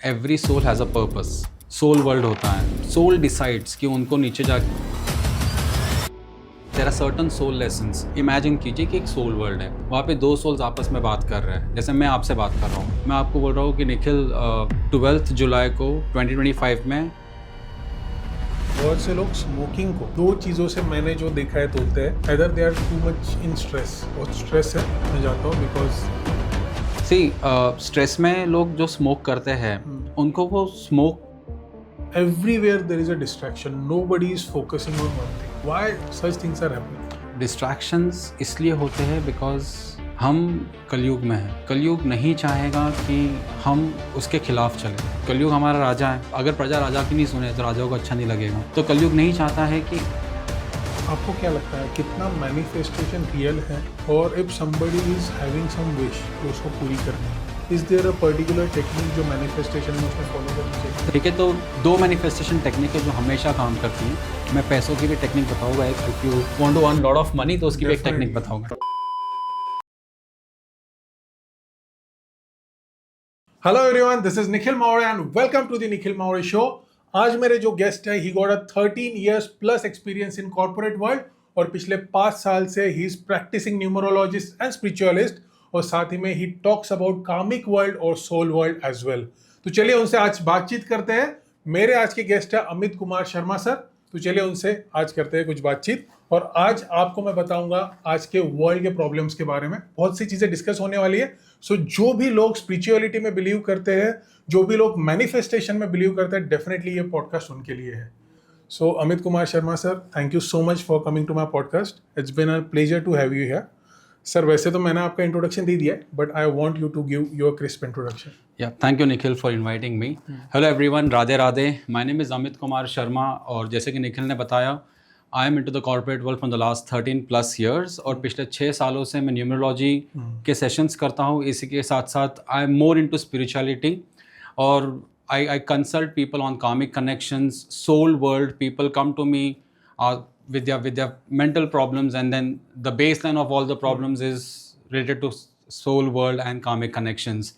Every soul has a purpose. Soul world होता है, soul decides कि उनको नीचे जा there are certain soul lessons. Imagine कीजिए कि एक सोल वर्ल्ड है, वहाँ पे दो सोल्स आपस में बात कर रहे हैं। जैसे मैं आपसे बात कर रहा हूँ, मैं आपको बोल रहा हूँ कि निखिल 12 जुलाई को 2025 में बहुत से लोग स्मोकिंग को दो चीज़ों से मैंने जो देखा है तोड़ते हैं। इधर they are too much in stress, बहुत स्ट्रेस है, मैं जाता हूँ बिकॉज स्ट्रेस में लोग जो स्मोक करते हैं उनको वो smoke everywhere there is a distraction, nobody is focusing on one thing. Why such things are happening? Distractions इसलिए होते हैं बिकॉज हम कलयुग में हैं। कलयुग नहीं चाहेगा कि हम उसके खिलाफ चलें। कलयुग हमारा राजा है, अगर प्रजा राजा की नहीं सुने तो राजा को अच्छा नहीं लगेगा। तो कलयुग नहीं चाहता है कि आपको क्या लगता है कितना मैनिफेस्टेशन रियल है, और if somebody is having some wish तो उसको पूरी करनी है, is there a particular technique जो मैनिफेस्टेशन में उसमें फॉलो करनी चाहिए? ठीक है, तो दो मैनिफेस्टेशन टेक्निक है जो हमेशा काम करती हैं। मैं पैसों की भी टेक्निक बताऊंगा, if you want to earn lot of money तो उसकी भी एक टेक्निक बताऊंगा। Hello everyone, this is Nikhil Maurya and welcome to the Nikhil Maurya show. आज मेरे जो गेस्ट है, he got a 13 years plus experience in corporate world, और पिछले 5 साल से ही is practicing numerologist and spiritualist, और साथ ही में he talks about karmic world और सोल वर्ल्ड एज वेल। तो चलिए उनसे आज बातचीत करते हैं। मेरे आज के गेस्ट है अमित कुमार शर्मा सर। तो चलिए उनसे आज करते हैं कुछ बातचीत, और आज आपको मैं बताऊंगा आज के वर्ल्ड के प्रॉब्लम्स के बारे में। बहुत सी चीजें डिस्कस होने वाली है। सो जो भी लोग स्पिरिचुअलिटी में बिलीव करते हैं, जो भी लोग मैनिफेस्टेशन में बिलीव करते हैं, डेफिनेटली ये पॉडकास्ट उनके लिए है। So Amit Kumar Sharma sir, thank you so much for coming to my podcast. It's been a pleasure to have you here. Sir, वैसे तो मैंने आपका इंट्रोडक्शन दे दिया है, but I want you to give your crisp introduction. Yeah, thank you Nikhil for inviting me. Hello everyone, Radhe Radhe. My name is Amit Kumar Sharma, और जैसे कि निखिल ने बताया, I am into the corporate world from the last 13 plus years, और पिछले 6 सालों से मैं न्यूमरोलॉजी के सेशंस करता हूँ। इसी के साथ साथ I am more into spirituality, और I consult people on karmic connections, soul world. People come to me with their mental problems, and then the baseline of all the problems is related to soul world and karmic connections.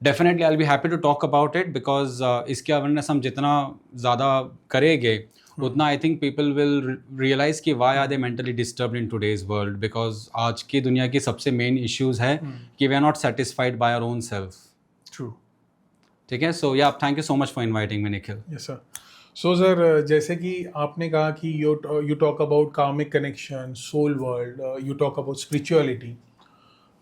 Definitely I'll be happy to talk about it because इसके awareness हम जितना ज़्यादा करेंगे उतना I think people will realize कि why are they mentally disturbed in today's world, because आज की दुनिया की सबसे main issues है कि we are not satisfied by our own self. True. ठीक है, so yeah, thank you so much for inviting me Nikhil. Yes sir. So sir, जैसे कि आपने कहा कि you talk about karmic connection, soul world, you talk about spirituality.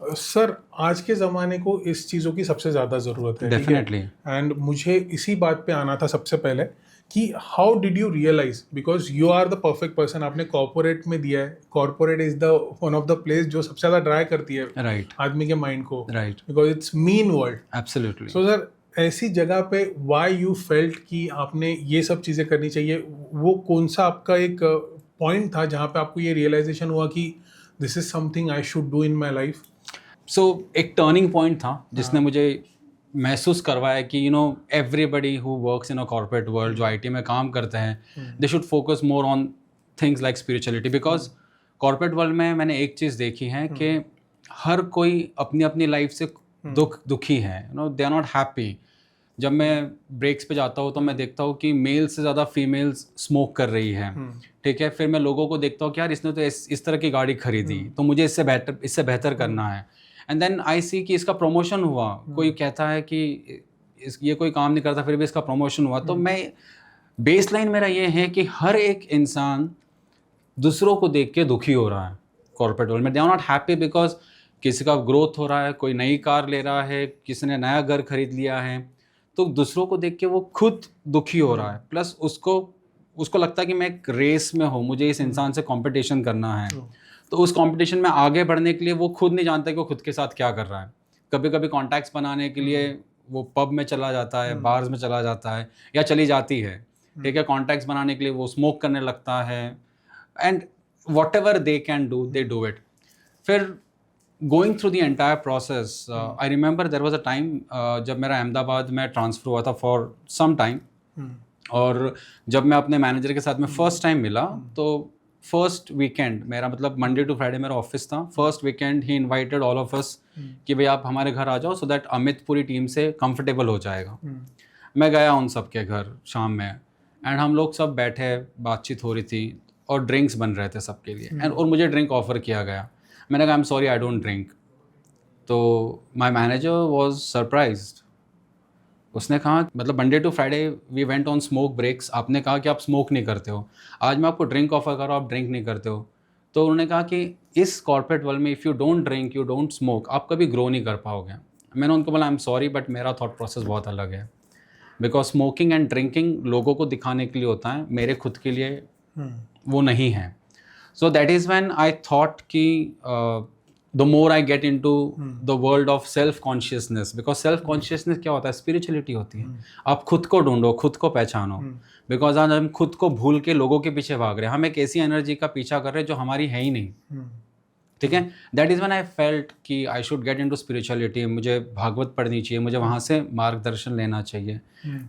Sir, आज के ज़माने को इस चीज़ों की सबसे ज़्यादा ज़रूरत है। Definitely. एंड मुझे इसी बात पे आना था सबसे पहले कि how did you realize, because you are the perfect person. आपने कॉर्पोरेट में दिया है। Corporate is the one of the place जो सबसे ज़्यादा ड्राई करती है Right. आदमी के माइंड को, Right. Because it's mean world. Absolutely. So sir, ऐसी जगह पे व्हाई यू फेल्ट कि आपने ये सब चीज़ें करनी चाहिए, वो कौन सा आपका एक पॉइंट था जहाँ पे आपको ये रियलाइजेशन हुआ कि this is something I should do in my life? So एक टर्निंग पॉइंट था जिसने मुझे महसूस करवाया कि you know everybody who works in a corporate world, जो आईटी में काम करते हैं, they should focus more on things like spirituality. Because corporate world में मैंने एक चीज़ देखी है कि हर कोई अपनी अपनी लाइफ से दुखी है, you know, they are not happy. जब मैं ब्रेक्स पे जाता हूँ तो मैं देखता हूँ कि मेल से ज़्यादा फीमेल्स स्मोक कर रही है। ठीक है, फिर मैं लोगों को देखता हूँ कि यार इसने तो इस तरह की गाड़ी खरीदी, तो मुझे इससे बेहतर करना है। एंड देन आई सी कि इसका प्रमोशन हुआ। कोई कहता है कि ये कोई काम नहीं करता, फिर भी इसका प्रमोशन हुआ। तो मैं बेसलाइन मेरा ये है कि हर एक इंसान दूसरों को देख के दुखी हो रहा है कॉर्पोरेट वर्ल्ड में। They are not happy because किसी का ग्रोथ हो रहा है, कोई नई कार ले रहा है, किसी ने नया घर खरीद लिया है, तो दूसरों को देख के वो खुद दुखी हो रहा है। प्लस उसको लगता है कि मैं एक रेस में हूँ, मुझे इस इंसान से कंपटीशन करना है। तो उस कंपटीशन में आगे बढ़ने के लिए वो खुद नहीं जानता कि वो खुद के साथ क्या कर रहा है। कभी कभी कॉन्टैक्ट्स बनाने के लिए वो पब में चला जाता है, बार्स में चला जाता है, या चली जाती है। ठीक है, कॉन्टैक्ट्स बनाने के लिए वो स्मोक करने लगता है, and what ever they can do they do it. फिर going through the entire process, I remember there was a time जब मेरा अहमदाबाद में ट्रांसफ़र हुआ था for some time, और जब मैं अपने मैनेजर के साथ में फर्स्ट टाइम मिला, तो फर्स्ट वीकेंड मेरा मतलब मंडे टू फ्राइडे मेरा ऑफिस था, first weekend he invited all of us कि भाई आप हमारे घर आ जाओ सो दैट अमित पूरी टीम से कंफर्टेबल हो जाएगा। मैं गया उन सब के घर शाम में एंड हम लोग सब बैठे, बातचीत हो रही थी और ड्रिंक्स बन रहे थे सबके लिए एंड और मुझे ड्रिंक ऑफर किया गया। मैंने कहा I am sorry I don't drink. तो माई मैनेजर वॉज सरप्राइज्ड। उसने कहा मतलब Monday to Friday we went on smoke breaks, आपने कहा कि आप स्मोक नहीं करते हो, आज मैं आपको ड्रिंक ऑफर कर रहा हूँ आप ड्रिंक नहीं करते हो। तो उन्होंने कहा कि इस कॉर्पोरेट वर्ल्ड में if you don't drink you don't smoke आप कभी ग्रो नहीं कर पाओगे। मैंने उनको बोला आई एम सॉरी बट मेरा थॉट प्रोसेस बहुत अलग है, बिकॉज स्मोकिंग एंड ड्रिंकिंग लोगों को दिखाने के लिए होता है, मेरे खुद के लिए वो नहीं है। So that is when I thought कि the more I get into the world of self consciousness, because self consciousness क्या होता है, स्पिरिचुअलिटी होती है। आप खुद को ढूंढो, खुद को पहचानो, बिकॉज आज हम खुद को भूल के लोगों के पीछे भाग रहे हैं, हम एक ऐसी एनर्जी का पीछा कर रहे हैं जो हमारी है ही नहीं। ठीक है, that is when I felt कि I should get into spirituality, मुझे भागवत पढ़नी चाहिए, मुझे वहाँ से मार्गदर्शन लेना चाहिए।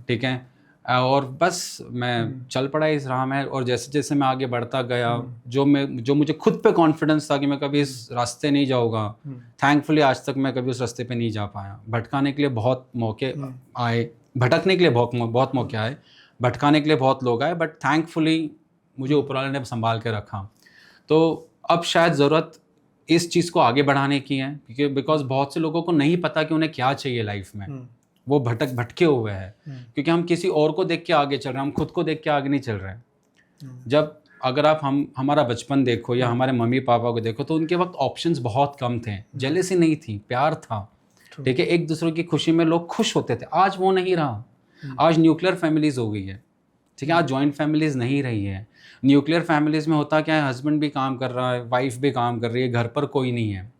ठीक है, और बस मैं चल पड़ा इस राह में और जैसे जैसे मैं आगे बढ़ता गया जो मुझे खुद पे कॉन्फिडेंस था कि मैं कभी इस रास्ते नहीं जाऊँगा, थैंकफुली आज तक मैं कभी उस रास्ते पे नहीं जा पाया। भटकाने के लिए बहुत मौके आए, भटकने के लिए बहुत मौके आए, भटकाने के लिए बहुत लोग आए, बट थैंकफुली मुझे ऊपर वाले ने संभाल के रखा। तो अब शायद ज़रूरत इस चीज़ को आगे बढ़ाने की है, क्योंकि बिकॉज बहुत से लोगों को नहीं पता कि उन्हें क्या चाहिए लाइफ में, वो भटके हुए हैं क्योंकि हम किसी और को देख के आगे चल रहे हैं, हम खुद को देख के आगे नहीं चल रहे हैं। जब अगर आप हमारा बचपन देखो या हमारे मम्मी पापा को देखो तो उनके वक्त ऑप्शंस बहुत कम थे, जेलसी नहीं थी, प्यार था। ठीक है, एक दूसरे की खुशी में लोग खुश होते थे। आज वो नहीं रहा, आज न्यूक्लियर फैमिलीज हो गई है। ठीक है, आज जॉइंट फैमिलीज नहीं रही है। न्यूक्लियर फैमिलीज में होता क्या है, हस्बैंड भी काम कर रहा है, वाइफ भी काम कर रही है, घर पर कोई नहीं है।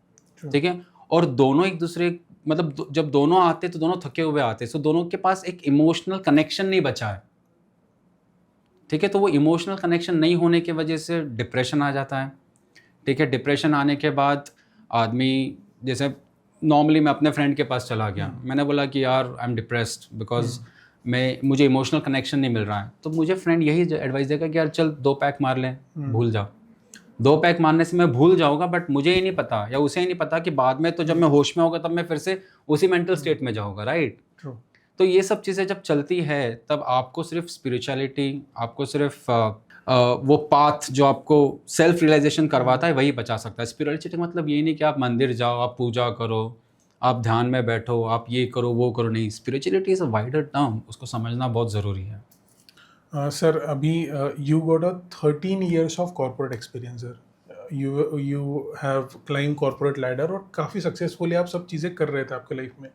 ठीक है, और दोनों एक दूसरे मतलब जब दोनों आते तो दोनों थके हुए आते, सो दोनों के पास एक इमोशनल कनेक्शन नहीं बचा है। ठीक है, तो वो इमोशनल कनेक्शन नहीं होने की वजह से डिप्रेशन आ जाता है। ठीक है, डिप्रेशन आने के बाद आदमी, जैसे नॉर्मली मैं अपने फ्रेंड के पास चला गया, मैंने बोला कि यार आई एम डिप्रेस्ड बिकॉज मुझे इमोशनल कनेक्शन नहीं मिल रहा है। तो मुझे फ्रेंड यही एडवाइस देगा कि यार चल 2 पैक मार लें, भूल जाओ। 2 पैक मारने से मैं भूल जाऊंगा, बट मुझे ही नहीं पता या उसे ही नहीं पता कि बाद में तो जब मैं होश में होगा तब मैं फिर से उसी मेंटल स्टेट में जाऊंगा। राइट, तो ये सब चीज़ें जब चलती है तब आपको सिर्फ स्पिरिचुअलिटी, आपको सिर्फ वो पाथ जो आपको सेल्फ रियलाइजेशन करवाता है वही बचा सकता है। स्पिरिचुअलिटी मतलब ये नहीं कि आप मंदिर जाओ, आप पूजा करो, आप ध्यान में बैठो, आप ये करो वो करो, नहीं। Spirituality is a wider term, उसको समझना बहुत ज़रूरी है। सर अभी you got a 13 years of corporate experience sir, you have climb corporate ladder और काफ़ी सक्सेसफुली आप सब चीज़ें कर रहे थे आपके लाइफ में।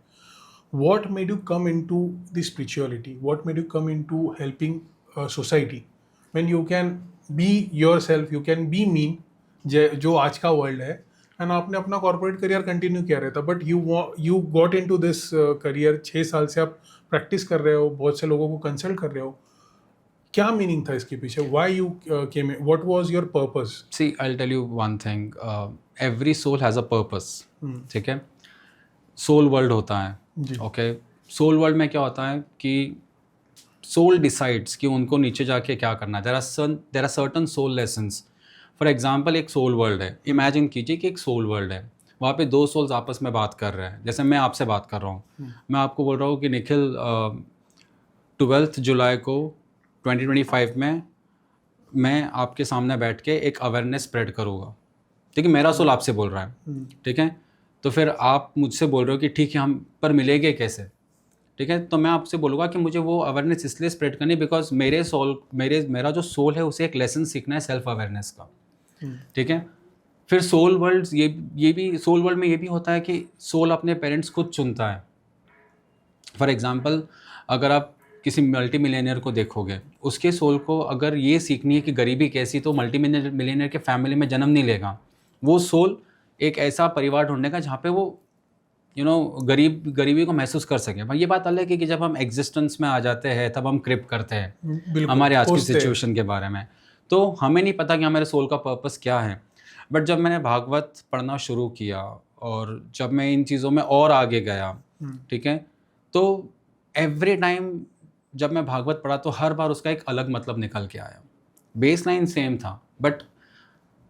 What made you come into the spirituality? What made you come into helping society? When you can be yourself, you can be me, जो आज का वर्ल्ड है, एंड आपने अपना कॉर्पोरेट करियर कंटिन्यू किया रहता, but you got into this career. 6 साल से आप प्रैक्टिस कर रहे हो, बहुत से लोगों को कंसल्ट कर रहे हो। क्या मीनिंग था इसके पीछे? Why you came in? What was your purpose? See I will tell you one thing, every soul has a purpose. ठीक है, सोल वर्ल्ड होता है। ओके, सोल वर्ल्ड में क्या होता है कि सोल डिसाइड्स कि उनको नीचे जाके क्या करना है। There are certain soul lessons. For example एक सोल वर्ल्ड है, इमेजिन कीजिए कि एक सोल वर्ल्ड है, वहाँ पे 2 सोल्स आपस में बात कर रहे हैं। जैसे मैं आपसे बात कर रहा हूँ, मैं आपको बोल रहा हूँ कि निखिल 12 जुलाई को 2025 में मैं आपके सामने बैठ के एक अवेयरनेस स्प्रेड करूँगा। ठीक है, मेरा सोल आपसे बोल रहा है। ठीक है, तो फिर आप मुझसे बोल रहे हो कि ठीक है हम पर मिलेंगे कैसे। ठीक है, तो मैं आपसे बोलूँगा कि मुझे वो अवेयरनेस इसलिए स्प्रेड करनी बिकॉज मेरा जो सोल है उसे एक लेसन सीखना है सेल्फ अवेयरनेस का। ठीक है, फिर सोल वर्ल्ड ये भी सोल वर्ल्ड में ये भी होता है कि सोल अपने पेरेंट्स खुद चुनता है। फॉर एग्जांपल अगर आप किसी मल्टी मिलियनियर को देखोगे, उसके सोल को अगर ये सीखनी है कि गरीबी कैसी, तो मल्टी मिलियनियर के फैमिली में जन्म नहीं लेगा। वो सोल एक ऐसा परिवार ढूंढेगा जहाँ पे वो गरीबी को महसूस कर सके। भाई ये बात अलग है कि जब हम एग्जिस्टेंस में आ जाते हैं तब हम क्रिप करते हैं हमारे आज की सिचुएशन के बारे में, तो हमें नहीं पता कि हमारे सोल का पर्पस क्या है। बट जब मैंने भागवत पढ़ना शुरू किया और जब मैं इन चीज़ों में और आगे गया, ठीक है, तो एवरी टाइम जब मैं भागवत पढ़ा तो हर बार उसका एक अलग मतलब निकल के आया। बेस लाइन सेम था, बट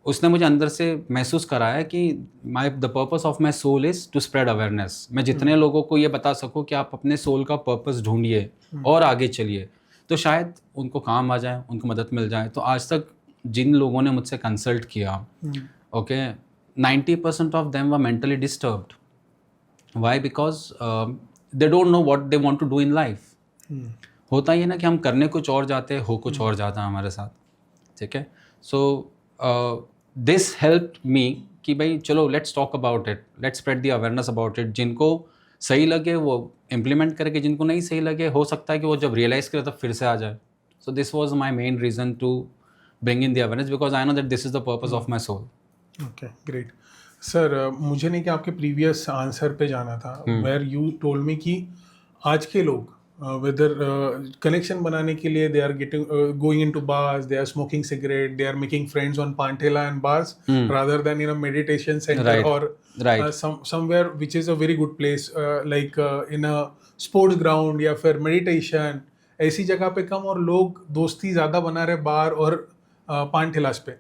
उसने मुझे अंदर से महसूस कराया कि the purpose of my soul is to spread awareness. मैं जितने लोगों को ये बता सकूँ कि आप अपने सोल का पर्पस ढूंढिए और आगे चलिए, तो शायद उनको काम आ जाए, उनको मदद मिल जाए। तो आज तक जिन लोगों ने मुझसे कंसल्ट किया, okay, 90% of them were mentally disturbed. Why? Because they don't know what they want to do in life. होता ही है ना कि हम करने कुछ और जाते हैं, हो कुछ और जाता है हमारे साथ, ठीक है। सो दिस हेल्प मी कि भाई चलो let's talk about it, let's spread the awareness about it. जिनको सही लगे वो इम्प्लीमेंट करके, जिनको नहीं सही लगे हो सकता है कि वो जब रियलाइज़ करे तब फिर से आ जाए। So this was my main reason to bring in the awareness, because I know that this is the purpose of my soul. Okay, great sir. मुझे नहीं कि आपके प्रीवियस आंसर पे जाना था, वेयर यू टोल्ड मी कि आज के लोग वेदर कनेक्शन बनाने के लिए they are getting going into bars, they are smoking cigarette, they are making friends on पांठेला and bars rather than in a meditation centre और somewhere which is a very good place like in a sports ground या फिर meditation, ऐसी जगह पे कम और लोग दोस्ती ज़्यादा बना रहे बार और पांठेलास पे।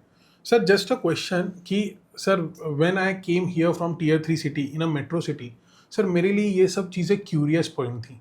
सर जस्ट अ क्वेश्चन कि sir when I came here from tier 3 city in a metro city, sir मेरे लिए ये सब चीज़ें क्यूरियस पॉइंट थी।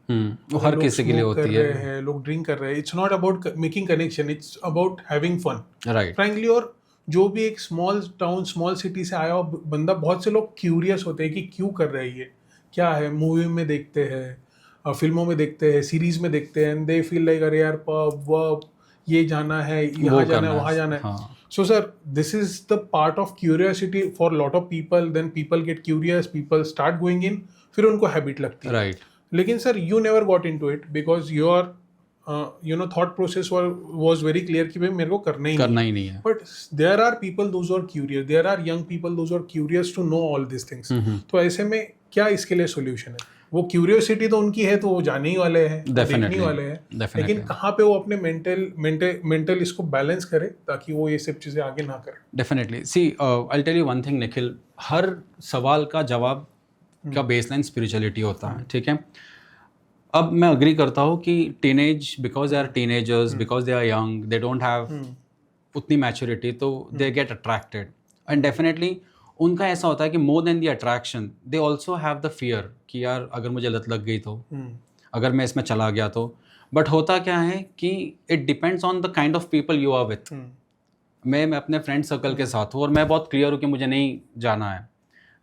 वो हर किसी के लिए होती है, लोग ड्रिंक कर रहे हैं, it's not about making connection, it's about having fun, right, frankly. और जो भी एक स्मॉल टाउन स्मॉल सिटी से आया हो बंदा, बहुत से लोग क्यूरियस होते हैं कि क्यों कर रहे हैं, ये क्या है। मूवी में देखते हैं, फिल्मों में देखते हैं, सीरीज में देखते हैं, एंड दे फील लाइक अरे यार पब वब ये जाना है, यहाँ जाना है, वहाँ जाना है। So sir, this is the part of curiosity for a lot of people. Then people get curious, people start going in, फिर उनको habit लगती है। राइट। लेकिन sir, you never got into it because your thought process was very clear कि भाई मेरे को करना ही नहीं है। But there are people those who are curious, there are young people those who are curious to know all these things. तो ऐसे में क्या इसके लिए solution है? वो क्यूरियोसिटी तो उनकी है, तो वो जाने ही वाले हैं, देखने वाले हैं, लेकिन कहाँ पे वो अपने मेंटल इसको बैलेंस करे ताकि वो ये सब चीज़ें आगे ना करे। Definitely. See I tell you one thing Nikhil, हर सवाल का जवाब का बेसलाइन स्पिरिचुअलिटी होता है, ठीक है। अब मैं अग्री करता हूँ कि teenage, because they are teenagers, because they are young, they don't have उतनी मैच्योरिटी, तो they get attracted. And definitely उनका ऐसा होता है कि more than the attraction they also have the fear कि यार अगर मुझे लत लग गई तो, अगर मैं इसमें चला गया तो। बट होता क्या है कि it depends on the kind of people you are with. मैं अपने फ्रेंड सर्कल के साथ हूँ और मैं बहुत क्लियर हूँ कि मुझे नहीं जाना है,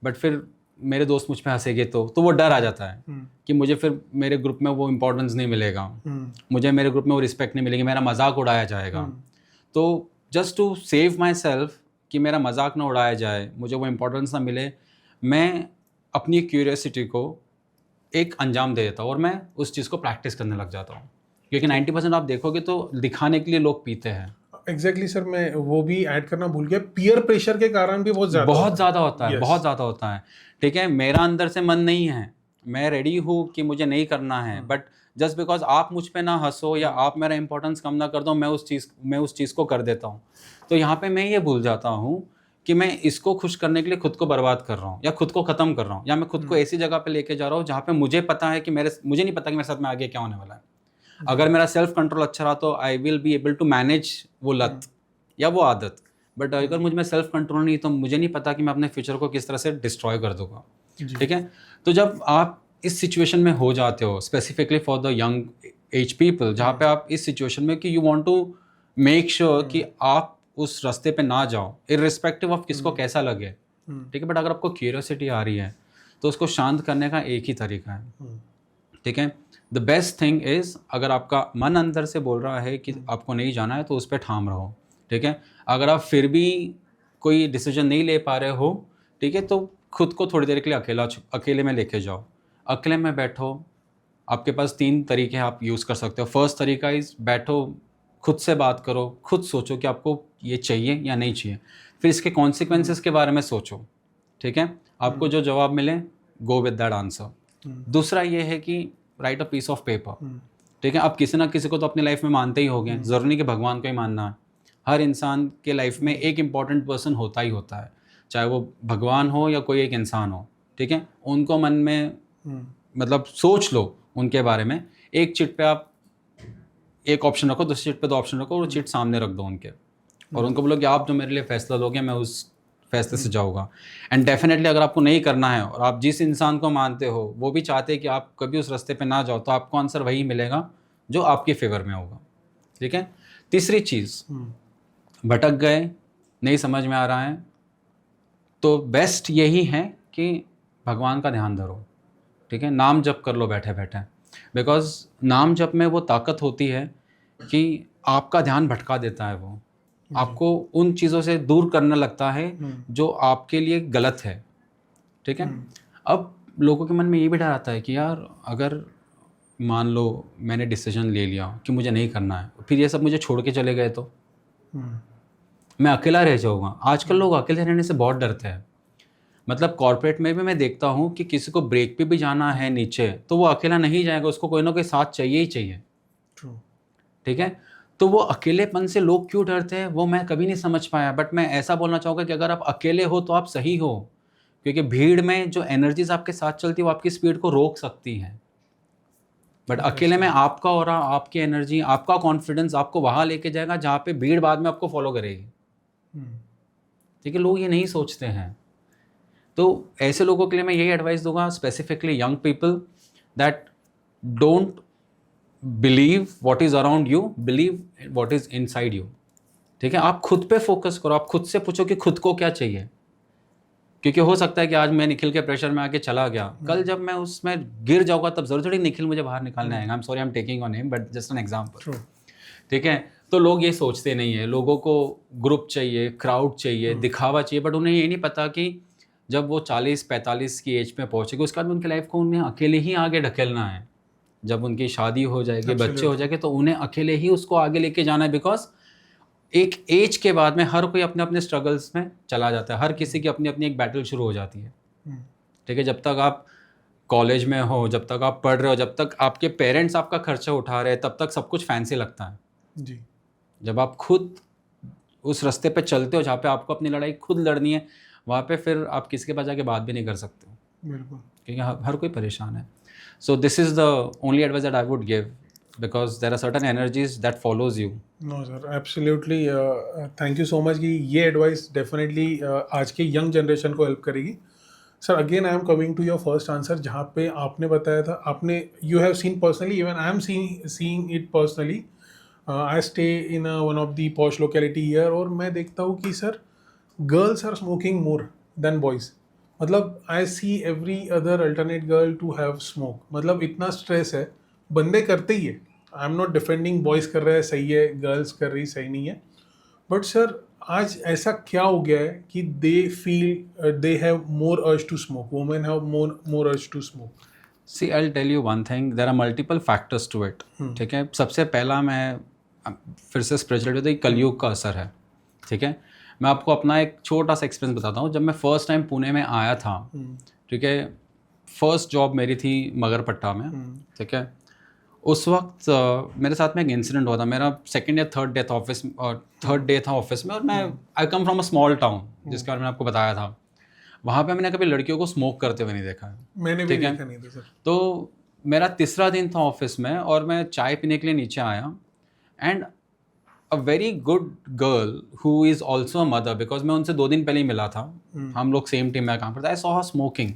बट फिर मेरे दोस्त मुझ पर हंसेंगे तो वो डर आ जाता है कि मुझे फिर मेरे ग्रुप में वो इम्पोर्टेंस नहीं मिलेगा, मुझे मेरे ग्रुप में वो रिस्पेक्ट नहीं मिलेगी, मेरा मजाक उड़ाया जाएगा। तो just to save my myself मेरा मजाक ना उड़ाया जाए, मुझे वो इम्पोर्टेंस ना मिले, मैं अपनी क्यूरियोसिटी को एक अंजाम दे देता हूँ और मैं उस चीज़ को प्रैक्टिस करने लग जाता हूँ। क्योंकि 90% आप देखोगे तो दिखाने के लिए लोग पीते हैं। एग्जैक्टली सर, मैं वो भी ऐड करना भूल गया, पीयर प्रेशर के कारण भी बहुत ज़्यादा होता है। बहुत ज़्यादा होता है, ठीक है। मेरा अंदर से मन नहीं है, मैं रेडी हूँ कि मुझे नहीं करना है, बट जस्ट बिकॉज आप मुझ पे ना हंसो या आप मेरा इंपॉर्टेंस कम ना कर दो, मैं उस चीज़ को कर देता हूँ। तो यहाँ पे मैं ये भूल जाता हूँ कि मैं इसको खुश करने के लिए खुद को बर्बाद कर रहा हूँ या खुद को ख़त्म कर रहा हूँ, या मैं खुद को ऐसी जगह पे लेके जा रहा हूँ जहाँ पे मुझे पता है कि मुझे नहीं पता कि मेरे साथ में आगे क्या होने वाला है। अगर मेरा सेल्फ कंट्रोल अच्छा रहा तो I will be able to manage वो लत या वो आदत, बट अगर मुझ में सेल्फ कंट्रोल नहीं तो मुझे नहीं पता कि मैं अपने फ्यूचर को किस तरह से डिस्ट्रॉय कर दूंगा, ठीक है। तो जब आप इस सिचुएशन में हो जाते हो, specifically for the young age people, जहाँ पे आप इस सिचुएशन में कि you want to make sure कि आप उस रास्ते पे ना जाओ, इररिस्पेक्टिव ऑफ किसको कैसा लगे, ठीक है। बट अगर आपको क्यूरियोसिटी आ रही है तो उसको शांत करने का एक ही तरीका है, ठीक है। द बेस्ट थिंग इज़, अगर आपका मन अंदर से बोल रहा है कि आपको नहीं जाना है तो उस पर ठाम रहो, ठीक है। अगर आप फिर भी कोई डिसीजन नहीं ले पा रहे हो, ठीक है, तो खुद को थोड़ी देर के लिए अकेले में लेके जाओ, अकेले में बैठो। आपके पास 3 तरीके आप यूज़ कर सकते हो। फर्स्ट तरीका इज़ बैठो, खुद से बात करो, खुद सोचो कि आपको ये चाहिए या नहीं चाहिए, फिर इसके कॉन्सिक्वेंसेस के बारे में सोचो, ठीक है। आपको जो जवाब मिले गो विद दैट आंसर। दूसरा ये है कि write a piece of paper, ठीक है। आप किसी ना किसी को तो अपनी लाइफ में मानते ही होंगे, ज़रूरी नहीं कि भगवान को ही मानना है। हर इंसान के लाइफ में एक इम्पॉर्टेंट पर्सन होता ही होता है, चाहे वो भगवान हो या कोई एक इंसान हो, ठीक है। उनको मन में मतलब सोच लो उनके बारे में। एक चिट पे आप एक ऑप्शन रखो, दूसरी चिट पे 2 ऑप्शन रखो और चिट सामने रख दो उनके, और उनको बोलो कि आप जो मेरे लिए फैसला लोगे मैं उस फैसले से जाऊँगा। एंड डेफिनेटली अगर आपको नहीं करना है और आप जिस इंसान को मानते हो वो भी चाहते हैं कि आप कभी उस रास्ते पे ना जाओ, तो आपको आंसर वही मिलेगा जो आपके फेवर में होगा। ठीक है। तीसरी चीज़, भटक गए, नहीं समझ में आ रहा है, तो बेस्ट यही है कि भगवान का ध्यान धरो। ठीक है, नाम जप कर लो बैठे बैठे, बिकॉज नाम जप में वो ताकत होती है कि आपका ध्यान भटका देता है, वो आपको उन चीज़ों से दूर करने लगता है जो आपके लिए गलत है। ठीक है। अब लोगों के मन में ये भी डर आता है कि यार अगर मान लो मैंने डिसीजन ले लिया कि मुझे नहीं करना है, फिर ये सब मुझे छोड़ के चले गए तो मैं अकेला रह जाऊँगा। आजकल लोग अकेले रहने से बहुत डरते हैं। मतलब कॉर्पोरेट में भी मैं देखता हूँ कि किसी को ब्रेक पे भी जाना है नीचे, तो वो अकेला नहीं जाएगा, उसको कोई ना कोई साथ चाहिए ही चाहिए। ट्रू। ठीक है। तो वो अकेलेपन से लोग क्यों डरते हैं वो मैं कभी नहीं समझ पाया। बट मैं ऐसा बोलना चाहूँगा कि अगर आप अकेले हो तो आप सही हो, क्योंकि भीड़ में जो एनर्जीज आपके साथ चलती है वो आपकी स्पीड को रोक सकती हैं। बट अकेले में आपका ऑरा, आपकी एनर्जी, आपका कॉन्फिडेंस आपको वहाँ लेके जाएगा जहाँ पे भीड़ बाद में आपको फॉलो करेगी। ठीक है, लोग ये नहीं सोचते हैं। तो ऐसे लोगों के लिए मैं यही एडवाइस दूंगा, specifically young people, that don't believe what is around you, believe what is inside you. ठीक है, आप खुद पे फोकस करो, आप खुद से पूछो कि खुद को क्या चाहिए। क्योंकि हो सकता है कि आज मैं निखिल के प्रेशर में आके चला गया, कल जब मैं उसमें गिर जाऊंगा तब जरूर थोड़ी निखिल मुझे बाहर निकालने आएगा। आई am sorry, I am taking on him, but just an example. ठीक है, तो लोग ये सोचते नहीं है, लोगों को ग्रुप चाहिए, क्राउड चाहिए, दिखावा चाहिए, बट उन्हें ये नहीं पता कि जब वो 40-45 की एज में पहुँचेगी उसके बाद उनकी लाइफ को उन्हें अकेले ही आगे ढकेलना है। जब उनकी शादी हो जाएगी, बच्चे हो जाएंगे, तो उन्हें अकेले ही उसको आगे लेके जाना है। बिकॉज एक एज के बाद में हर कोई अपने अपने स्ट्रगल्स में चला जाता है, हर किसी की अपनी अपनी एक बैटल शुरू हो जाती है। ठीक है, जब तक आप कॉलेज में हो, जब तक आप पढ़ रहे हो, जब तक आपके पेरेंट्स आपका खर्चा उठा रहे हैं, तब तक सब कुछ फैंसी लगता है जी। जब आप खुद उस रास्ते पे चलते हो जहाँ पे आपको अपनी लड़ाई खुद लड़नी है, वहाँ पे फिर आप किसी के पास जाके बात भी नहीं कर सकते। बिल्कुल, क्योंकि हर कोई परेशान है। So this is the only advice that I would give, because there are certain energies that follows you. No sir, absolutely. Thank you so much कि ये एडवाइस डेफिनेटली आज के यंग जनरेशन को हेल्प करेगी। Sir again I am coming to your first answer, जहाँ पे आपने बताया था, आपने you have seen personally, even I am seeing it personally. I stay in one of the posh locality here, और मैं देखता हूँ कि sir girls are smoking more than boys. मतलब I see every other alternate girl to have smoke. मतलब इतना stress है, बंदे करते ही है। I am not defending boys कर रहे हैं सही है, गर्ल्स कर रही सही नहीं है, बट सर आज ऐसा क्या हो गया है कि they feel they have more urge to smoke, women have more urge to smoke? See I will tell you one thing, there are multiple factors to it. ठीक है, सबसे पहला मैं फिर से स्पिरिचुअलिटी, कलयुग का असर है। ठीक है, मैं आपको अपना एक छोटा सा एक्सपीरियंस बताता हूँ। जब मैं फर्स्ट टाइम पुणे में आया था, ठीक है, फर्स्ट जॉब मेरी थी मगरपट्टा में। ठीक है, उस वक्त मेरे साथ में एक इंसिडेंट हुआ था। मेरा सेकंड या थर्ड डे था ऑफिस, और थर्ड डे था ऑफिस में, और मैं I come from a small town, जिसके बारे में आपको बताया था। वहाँ पे मैंने कभी लड़कियों को स्मोक करते हुए नहीं देखा है। मैंने भी देखा नहीं था सर। तो मेरा तीसरा दिन था ऑफिस में, और मैं चाय पीने के लिए नीचे आया, and a very good girl who is also a mother, because मैं उनसे 2 दिन पहले ही मिला था, हम लोग सेम टीम में काम करते। आई सॉ हर स्मोकिंग,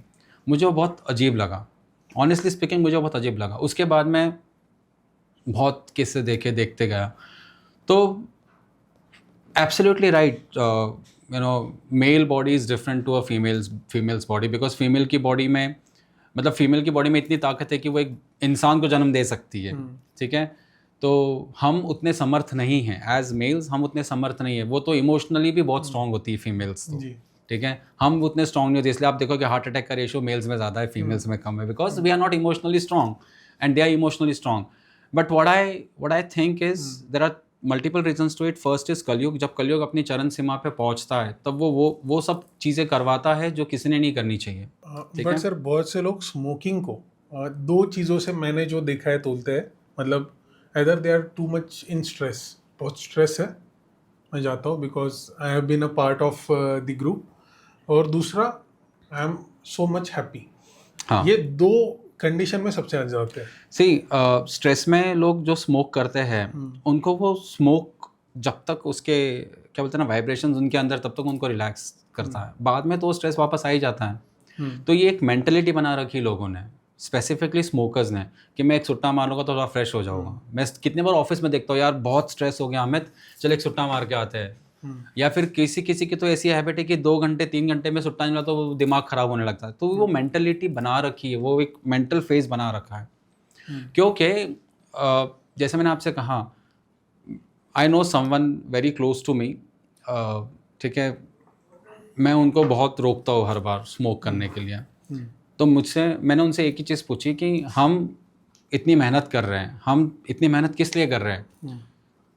मुझे वो बहुत अजीब लगा, ऑनेस्टली स्पीकिंग मुझे बहुत अजीब लगा। उसके बाद मैं बहुत किस्से देखते गया। तो absolutely right, you know, male body is different to a females body, because female की बॉडी में, मतलब फीमेल की बॉडी में इतनी ताकत है कि वो एक इंसान को जन्म दे सकती है। ठीक है, तो हम उतने समर्थ नहीं हैं एज मेल्स, हम उतने समर्थ नहीं है। वो तो इमोशनली भी बहुत स्ट्रांग होती है फीमेल्स तो। ठीक है, हम उतने स्ट्रांग नहीं होते, इसलिए आप देखो कि हार्ट अटैक का रेशियो मेल्स में ज़्यादा है, फीमेल्स में कम है, because we are not emotionally strong and they are emotionally strong. But what I think is there are multiple reasons to it. First is कलयुग। जब कलयुग अपनी चरम सीमा पे पहुंचता है, तब वो सब चीज़ें करवाता है जो किसी ने नहीं करनी चाहिए। बट सर बहुत से लोग स्मोकिंग को 2 चीज़ों से, मैंने जो देखा है, तोलते हैं। मतलब either they are too much in stress, बहुत स्ट्रेस है, मैं जाता हूँ because I have been a part of the group, और दूसरा I am so much happy. हाँ, ये 2 कंडीशन में सबसे ज़्यादा होते हैं। स्ट्रेस में लोग जो स्मोक करते हैं, उनको वो स्मोक जब तक उसके क्या बोलते हैं ना वाइब्रेशंस उनके अंदर, तब तक उनको रिलैक्स करता है। बाद में तो स्ट्रेस वापस आ ही जाता है। तो ये एक मेंटलिटी बना रखी लोगों ने, स्पेसिफिकली स्मोकर्स ने, कि मैं एक सुट्टा मार लूँगा तो थोड़ा फ्रेश हो जाऊँगा। मैं कितने बार ऑफिस में देखता हूँ यार बहुत स्ट्रेस हो गया अमित, चल एक सुट्टा मार के आते हैं। या फिर किसी किसी की तो ऐसी हैबिट है कि 2 घंटे 3 घंटे में सुट्टा नहीं मिला तो वो दिमाग खराब होने लगता है। तो वो मेंटलिटी बना रखी है, वो एक मेंटल फेज बना रखा है। क्योंकि जैसे मैंने आपसे कहा, I know someone very close to me, ठीक है, मैं उनको बहुत रोकता हूँ हर बार स्मोक करने के लिए। तो मैंने उनसे एक ही चीज़ पूछी कि हम इतनी मेहनत कर रहे हैं, हम इतनी मेहनत किस लिए कर रहे हैं?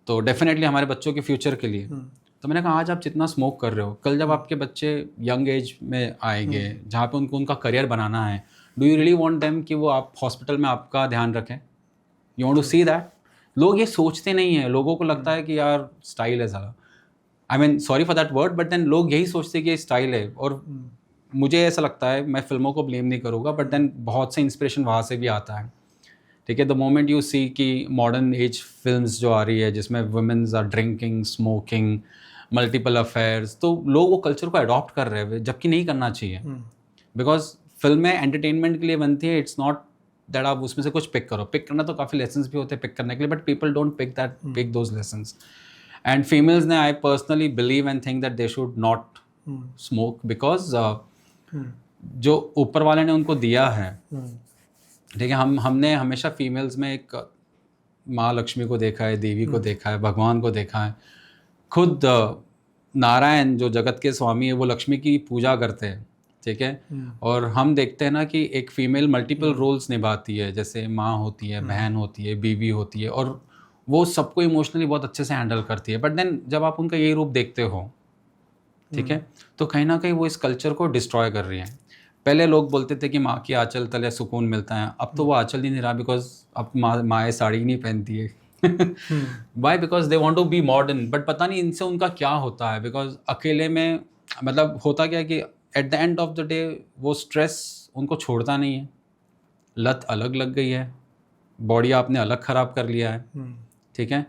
तो डेफिनेटली हमारे बच्चों के फ्यूचर के लिए। तो मैंने कहा आज आप जितना स्मोक कर रहे हो, कल जब आपके बच्चे यंग एज में आएंगे जहाँ पे उनको उनका करियर बनाना है, do you really want them कि वो आप हॉस्पिटल में आपका ध्यान रखें? You want to see that? लोग ये सोचते नहीं हैं। लोगों को लगता है कि यार स्टाइल है साला, I mean sorry for that word, but then लोग यही सोचते हैं कि ये स्टाइल है। और मुझे ऐसा लगता है, मैं फिल्मों को ब्लेम नहीं करूँगा, बट देन बहुत से इंस्पिरेशन वहाँ से भी आता है। ठीक है, द मोमेंट यू सी कि मॉडर्न एज फिल्म्स जो आ रही है जिसमें womens are drinking, smoking, multiple affairs, तो लोग वो कल्चर को अडॉप्ट कर रहे हैं, जबकि नहीं करना चाहिए। बिकॉज फिल्में एंटरटेनमेंट के लिए बनती है, इट्स नॉट दैट आप उसमें से कुछ पिक करो। पिक करना तो काफ़ी लेसन्स भी होते हैं पिक करने के लिए, but people don't pick those lessons. And females ने, I personally believe and think that they should not smoke, because जो ऊपर वाले ने उनको दिया है, ठीक है, हमने हमेशा फीमेल्स में एक माँ लक्ष्मी को देखा है, देवी को देखा है, भगवान को देखा है। खुद नारायण जो जगत के स्वामी है वो लक्ष्मी की पूजा करते हैं, ठीक है। और हम देखते हैं ना कि एक फीमेल मल्टीपल रोल्स निभाती है, जैसे माँ होती है, बहन होती है, बीवी होती है, और वो सबको इमोशनली बहुत अच्छे से हैंडल करती है। बट देन जब आप उनका यही रूप देखते हो, ठीक है, तो कहीं ना कहीं वो इस कल्चर को डिस्ट्रॉय कर रही है। पहले लोग बोलते थे कि माँ की आंचल तले सुकून मिलता है, अब तो वो आंचल ही नहीं रहा, बिकॉज अब माँ साड़ी नहीं पहनती है। Why? Because they want to be modern, but पता नहीं इनसे उनका क्या होता है। बिकॉज अकेले में मतलब होता क्या है कि at the end of the day वो स्ट्रेस उनको छोड़ता नहीं है, लत अलग लग गई है, बॉडी आपने अलग ख़राब कर लिया है, ठीक है।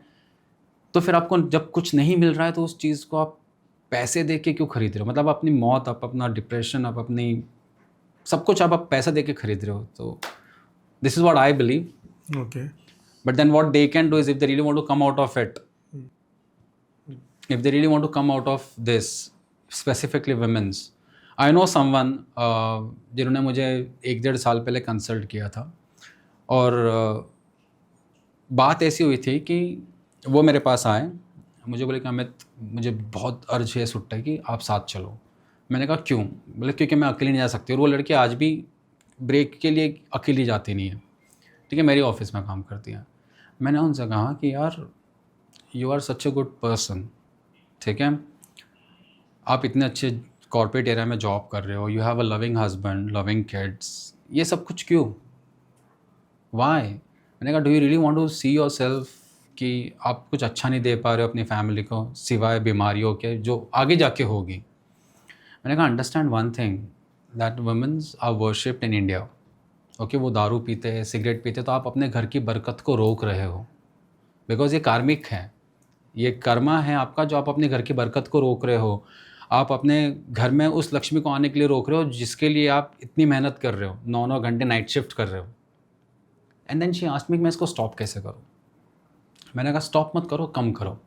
तो फिर आपको जब कुछ नहीं मिल रहा है तो उस चीज़ को आप पैसे दे के क्यों खरीद रहे हो? मतलब अपनी मौत, आप अपना डिप्रेशन, आप अपनी सब कुछ आप पैसा दे के खरीद रहे हो। तो this is what I believe. Okay, but then what they can do is if they really want to come out of it, if they really want to come out of this, specifically women's, I know someone जिन्होंने मुझे 1-1.5 साल पहले consult किया था, और बात ऐसी हुई थी कि वो मेरे पास आए, मुझे बोले कि अमित मुझे बहुत अर्ज है सुट्टा की, आप साथ चलो। मैंने कहा क्यों? बोले क्योंकि मैं अकेली नहीं जा सकती, और वो लड़की आज भी ब्रेक के लिए अकेली जाती नहीं है, ठीक है, मेरी ऑफिस में काम करती है। मैंने उनसे कहा कि यार you are such a good person, ठीक है, आप इतने अच्छे कॉर्पोरेट एरिया में जॉब कर रहे हो, you have a loving husband, loving kids, ये सब कुछ क्यों? वाई? मैंने कहा do you really want to see your yourself आप कुछ अच्छा नहीं दे पा रहे हो अपनी फैमिली को, सिवाय बीमारियों के जो आगे जाके होगी। मैंने कहा understand one thing, that womens are worshipped in India. Okay, वो दारू पीते हैं, सिगरेट पीते हैं, तो आप अपने घर की बरकत को रोक रहे हो, बिकॉज ये कार्मिक है, ये कर्मा है आपका, जो आप अपने घर की बरकत को रोक रहे हो। आप अपने घर में उस लक्ष्मी को आने के लिए रोक रहे हो जिसके लिए आप इतनी मेहनत कर रहे हो, 9-9 घंटे नाइट शिफ्ट कर रहे हो। And then she asked me मैं इसको स्टॉप कैसे करूँ? मैंने कहा स्टॉप मत करो, कम करो।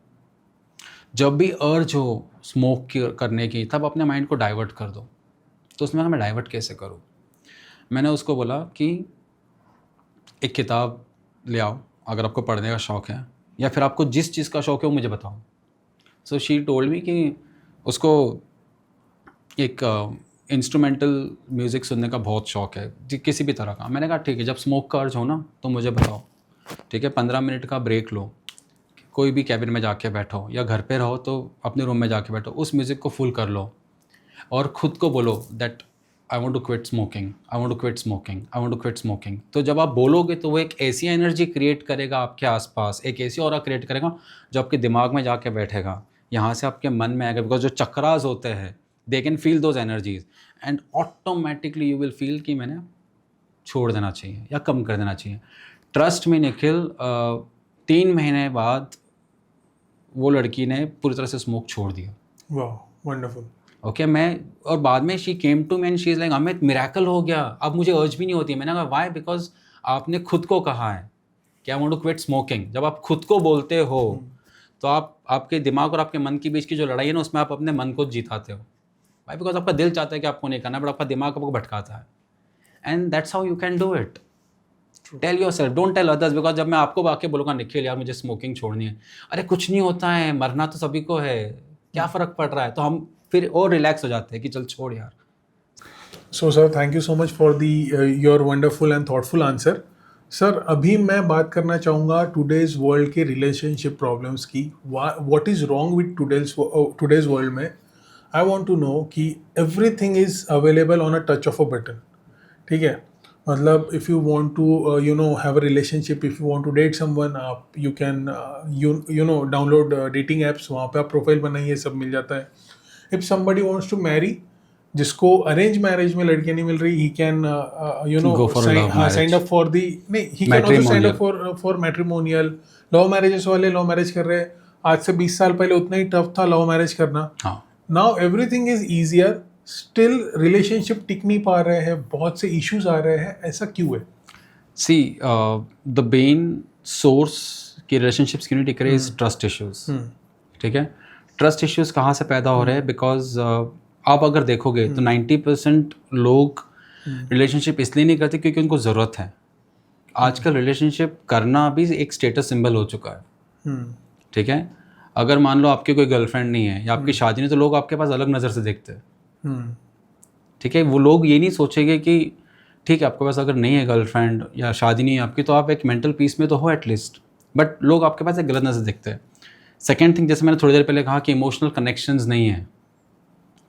जब भी अर्ज हो स्मोक करने की, तब अपने माइंड को डाइवर्ट कर दो। तो उसने कहा मैं डाइवर्ट कैसे करूँ? मैंने उसको बोला कि एक किताब ले आओ अगर आपको पढ़ने का शौक़ है, या फिर आपको जिस चीज़ का शौक़ है वो मुझे बताओ। सो शी टोल्ड मी कि उसको एक इंस्ट्रूमेंटल म्यूज़िक सुनने का बहुत शौक़ है, किसी भी तरह का। मैंने कहा ठीक है, जब स्मोक का अर्ज हो ना तो मुझे बताओ, ठीक है, 15 मिनट का ब्रेक लो, कोई भी कैबिन में जाके बैठो, या घर पे रहो तो अपने रूम में जाके बैठो, उस म्यूज़िक को फुल कर लो और ख़ुद को बोलो that I want to quit smoking, I want to quit smoking, I want to quit smoking. तो जब आप बोलोगे तो वो एक ऐसी एनर्जी क्रिएट करेगा आपके आसपास, एक ऐसी ऑरा क्रिएट करेगा जो आपके दिमाग में जाके बैठेगा, यहाँ से आपके मन में आएगा, बिकॉज जो चक्रास होते हैं they can feel those energies, and automatically you will feel कि मैंने छोड़ देना चाहिए या कम कर देना चाहिए। ट्रस्ट मी निखिल, 3 महीने बाद वो लड़की ने पूरी तरह से स्मोक छोड़ दिया। वाह, वंडरफुल। ओके मैं और बाद में she came to me and she is like अमित मिरेकल हो गया, अब मुझे अर्ज भी नहीं होती। मैंने कहा वाई, बिकॉज आपने खुद को कहा है कि I want to quit smoking. जब आप खुद को बोलते हो तो आप आपके दिमाग और आपके मन के बीच की जो लड़ाई है ना, उसमें आप अपने मन को जीताते हो। वाई, बिकॉज आपका दिल चाहता है कि आपको नहीं करना, बट आपका दिमाग आपको भटकाता है। And that's how you can do it. Tell yourself, don't tell others. Because जब मैं आपको आके बोलूँगा निखिल यार मुझे स्मोकिंग छोड़नी है, अरे कुछ नहीं होता है, मरना तो सभी को है, क्या फ़र्क पड़ रहा है, तो हम फिर और रिलैक्स हो जाते हैं कि चल छोड़ यार। So sir, thank you so much for the your wonderful and thoughtful answer. Sir, अभी मैं बात करना चाहूँगा टुडेज़ वर्ल्ड के रिलेशनशिप प्रॉब्लम्स की। What is wrong with today's world में। आई वांट टू नो कि everything is available on a touch of a button. ठीक है, मतलब if you want to you know have a relationship, if you want to date someone, आप you can you know download dating apps, वहाँ पे आप profile बनाइए, सब मिल जाता है। If somebody wants to marry, जिसको अरेंज मैरिज में लड़कियां नहीं मिल रही, he can you know Go for a love marriage. Signed up for the, नहीं, he can also signed up Matrimonial. For matrimonial. Love marriages वाले लव मैरिज कर रहे हैं। आज से 20 साल पहले उतना ही टफ था लव मैरिज करना। हाँ, now everything is easier, still relationship टिक नहीं पा रहे हैं, बहुत से इश्यूज आ रहे हैं। ऐसा क्यों है? सी द मेन सोर्स की रिलेशनशिप्स क्यों नहीं टिक रहे इज ट्रस्ट इश्यूज। ठीक है, ट्रस्ट इश्यूज कहाँ से पैदा हो रहे हैं? बिकॉज आप अगर देखोगे तो 90% लोग रिलेशनशिप इसलिए नहीं करते क्योंकि उनको ज़रूरत है। आजकल रिलेशनशिप करना भी एक स्टेटस सिंबल हो चुका है। ठीक है, अगर मान लो आपकी कोई गर्लफ्रेंड नहीं है या आपकी शादी नहीं, तो लोग आपके पास अलग नज़र से देखते हैं। ठीक है, वो लोग ये नहीं सोचेंगे कि ठीक है आपके पास अगर नहीं है गर्लफ्रेंड या शादी नहीं है आपकी, तो आप एक मेंटल पीस में तो हो एटलीस्ट, बट लोग आपके पास एक गलत नज़र से देखते हैं। सेकेंड थिंग, जैसे मैंने थोड़ी देर पहले कहा कि इमोशनल कनेक्शंस नहीं है।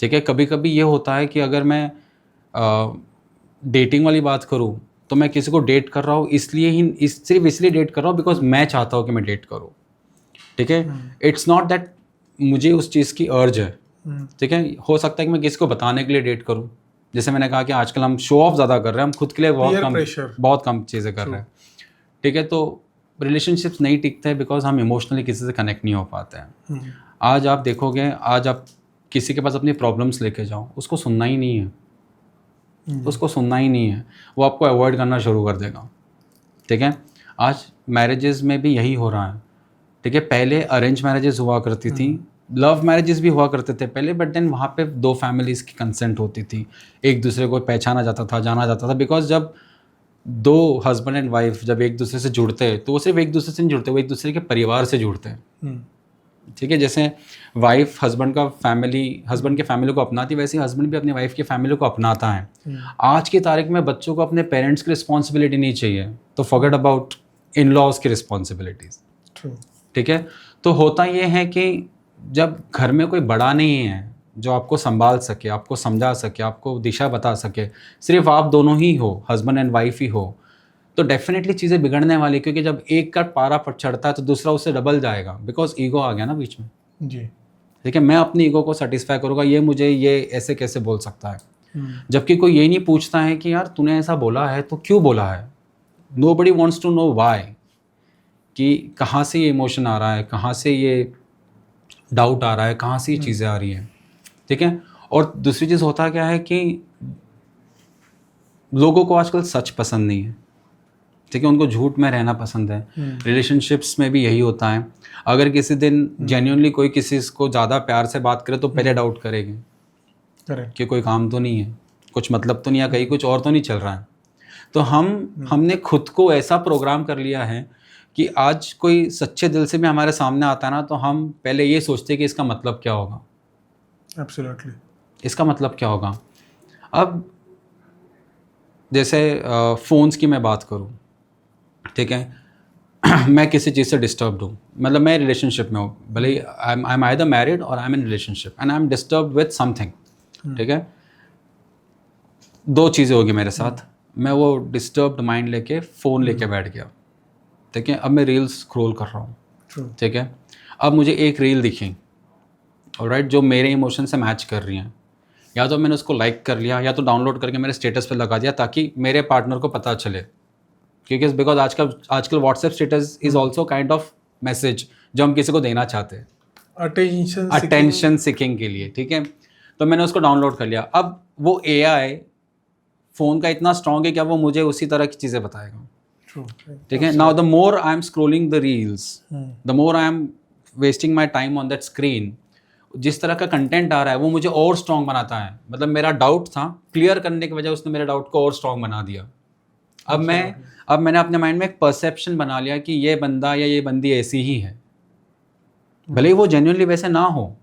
ठीक है, कभी कभी ये होता है कि अगर मैं डेटिंग वाली बात करूँ तो मैं किसी को डेट कर रहा हूँ इसलिए ही सिर्फ इसलिए डेट कर रहा हूँ बिकॉज मैं चाहता हूँ कि मैं डेट करूँ। ठीक है, इट्स नॉट दैट मुझे उस चीज़ की अर्ज है। ठीक है, हो सकता है कि मैं किसी को बताने के लिए डेट करूँ। जैसे मैंने कहा कि आजकल हम शो ऑफ ज़्यादा कर रहे हैं, हम खुद के लिए बहुत कम चीज़ें कर रहे हैं। ठीक है, तो रिलेशनशिप्स नहीं टिकते हैं बिकॉज हम इमोशनली किसी से कनेक्ट नहीं हो पाते हैं। आज आप देखोगे, आज आप किसी के पास अपनी प्रॉब्लम्स लेके जाओ, उसको सुनना ही नहीं है, उसको सुनना ही नहीं है, वो आपको अवॉइड करना शुरू कर देगा। ठीक है, आज मैरिजेस में भी यही हो रहा है। ठीक है, पहले अरेंज मैरिजेस हुआ करती थी, लव मैरिजेस भी हुआ करते थे पहले, बट देन वहाँ पे दो फैमिलीज़ की कंसेंट होती थी, एक दूसरे को पहचाना जाता था, जाना जाता था। बिकॉज जब दो हस्बैंड एंड वाइफ जब एक दूसरे से जुड़ते हैं तो वो सिर्फ एक दूसरे से नहीं जुड़ते, वो एक दूसरे के परिवार से जुड़ते हैं। ठीक है, जैसे वाइफ हस्बैंड के फैमिली को अपनाती, वैसे ही हस्बैंड भी अपनी वाइफ की फैमिली को अपनाता है। आज की तारीख में बच्चों को अपने पेरेंट्स की रिस्पॉन्सिबिलिटी नहीं चाहिए, तो फॉरगेट अबाउट इन लॉज की रिस्पॉन्सिबिलिटीज़। ठीक है, तो होता ये है कि जब घर में कोई बड़ा नहीं है जो आपको संभाल सके, आपको समझा सके, आपको दिशा बता सके, सिर्फ आप दोनों ही हो, हस्बैंड एंड वाइफ ही हो, तो डेफिनेटली चीज़ें बिगड़ने वाली। क्योंकि जब एक का पारा पर चढ़ता है तो दूसरा उससे डबल जाएगा, बिकॉज ईगो आ गया ना बीच में जी। ठीक है, मैं अपनी ईगो को सेटिस्फाई करूँगा, ये मुझे ये ऐसे कैसे बोल सकता है, जबकि कोई ये नहीं पूछता है कि यार तूने ऐसा बोला है तो क्यों बोला है। Nobody wants to know why, कि कहाँ से ये इमोशन आ रहा है, कहाँ से ये डाउट आ रहा है, कहाँ से ये चीज़ें आ रही हैं। ठीक है, और दूसरी चीज़ होता क्या है कि लोगों को आजकल सच पसंद नहीं है। ठीक है, उनको झूठ में रहना पसंद है। रिलेशनशिप्स में भी यही होता है। अगर किसी दिन जेन्युइनली कोई किसी को ज़्यादा प्यार से बात करे तो पहले डाउट करेगी कि कोई काम तो नहीं है, कुछ मतलब तो नहीं है, कहीं कुछ और तो नहीं चल रहा है। तो हमने खुद को ऐसा प्रोग्राम कर लिया है कि आज कोई सच्चे दिल से भी हमारे सामने आता है ना, तो हम पहले ये सोचते हैं कि इसका मतलब क्या होगा। एब्सोल्युटली, इसका मतलब क्या होगा। अब जैसे फ़ोन्स की मैं बात करूँ, ठीक है, मैं किसी चीज़ से डिस्टर्ब्ड हूँ, मतलब मैं रिलेशनशिप में हूँ, भले आई एम आइदर मैरिड और I am in relationship and I am disturbed with something. ठीक है, दो चीज़ें होगी मेरे साथ। मैं वो डिस्टर्ब्ड माइंड लेके फ़ोन लेके बैठ गया। ठीक है, अब मैं रील्स स्क्रॉल कर रहा हूँ। ठीक है, अब मुझे एक रील दिखी, ऑलराइट, जो मेरे इमोशन से मैच कर रही हैं, या तो मैंने उसको लाइक कर लिया या तो डाउनलोड करके मेरे स्टेटस पे लगा दिया ताकि मेरे पार्टनर को पता चले। क्योंकि बिकॉज आजकल WhatsApp status is also kind of message जो हम किसी को देना चाहते हैं, अटेंशन सीकिंग के लिए, ठीक है। तो मैंने उसको डाउनलोड कर लिया। अब वो AI फ़ोन का इतना स्ट्रॉन्ग है कि अब वो मुझे उसी तरह की चीज़ें बताएगा, ठीक है। Now the more I am scrolling the reels, the more I am wasting my time on that screen, जिस तरह का कंटेंट आ रहा है वो मुझे और स्ट्रॉन्ग बनाता है। मतलब मेरा डाउट था, क्लियर करने के बजाय उसने मेरे डाउट को और स्ट्रॉन्ग बना दिया। अब मैंने अपने माइंड में एक परसेप्शन बना लिया कि ये बंदा या ये बंदी ऐसी ही है, भले ही वो जेन्युइनली वैसे ना हो,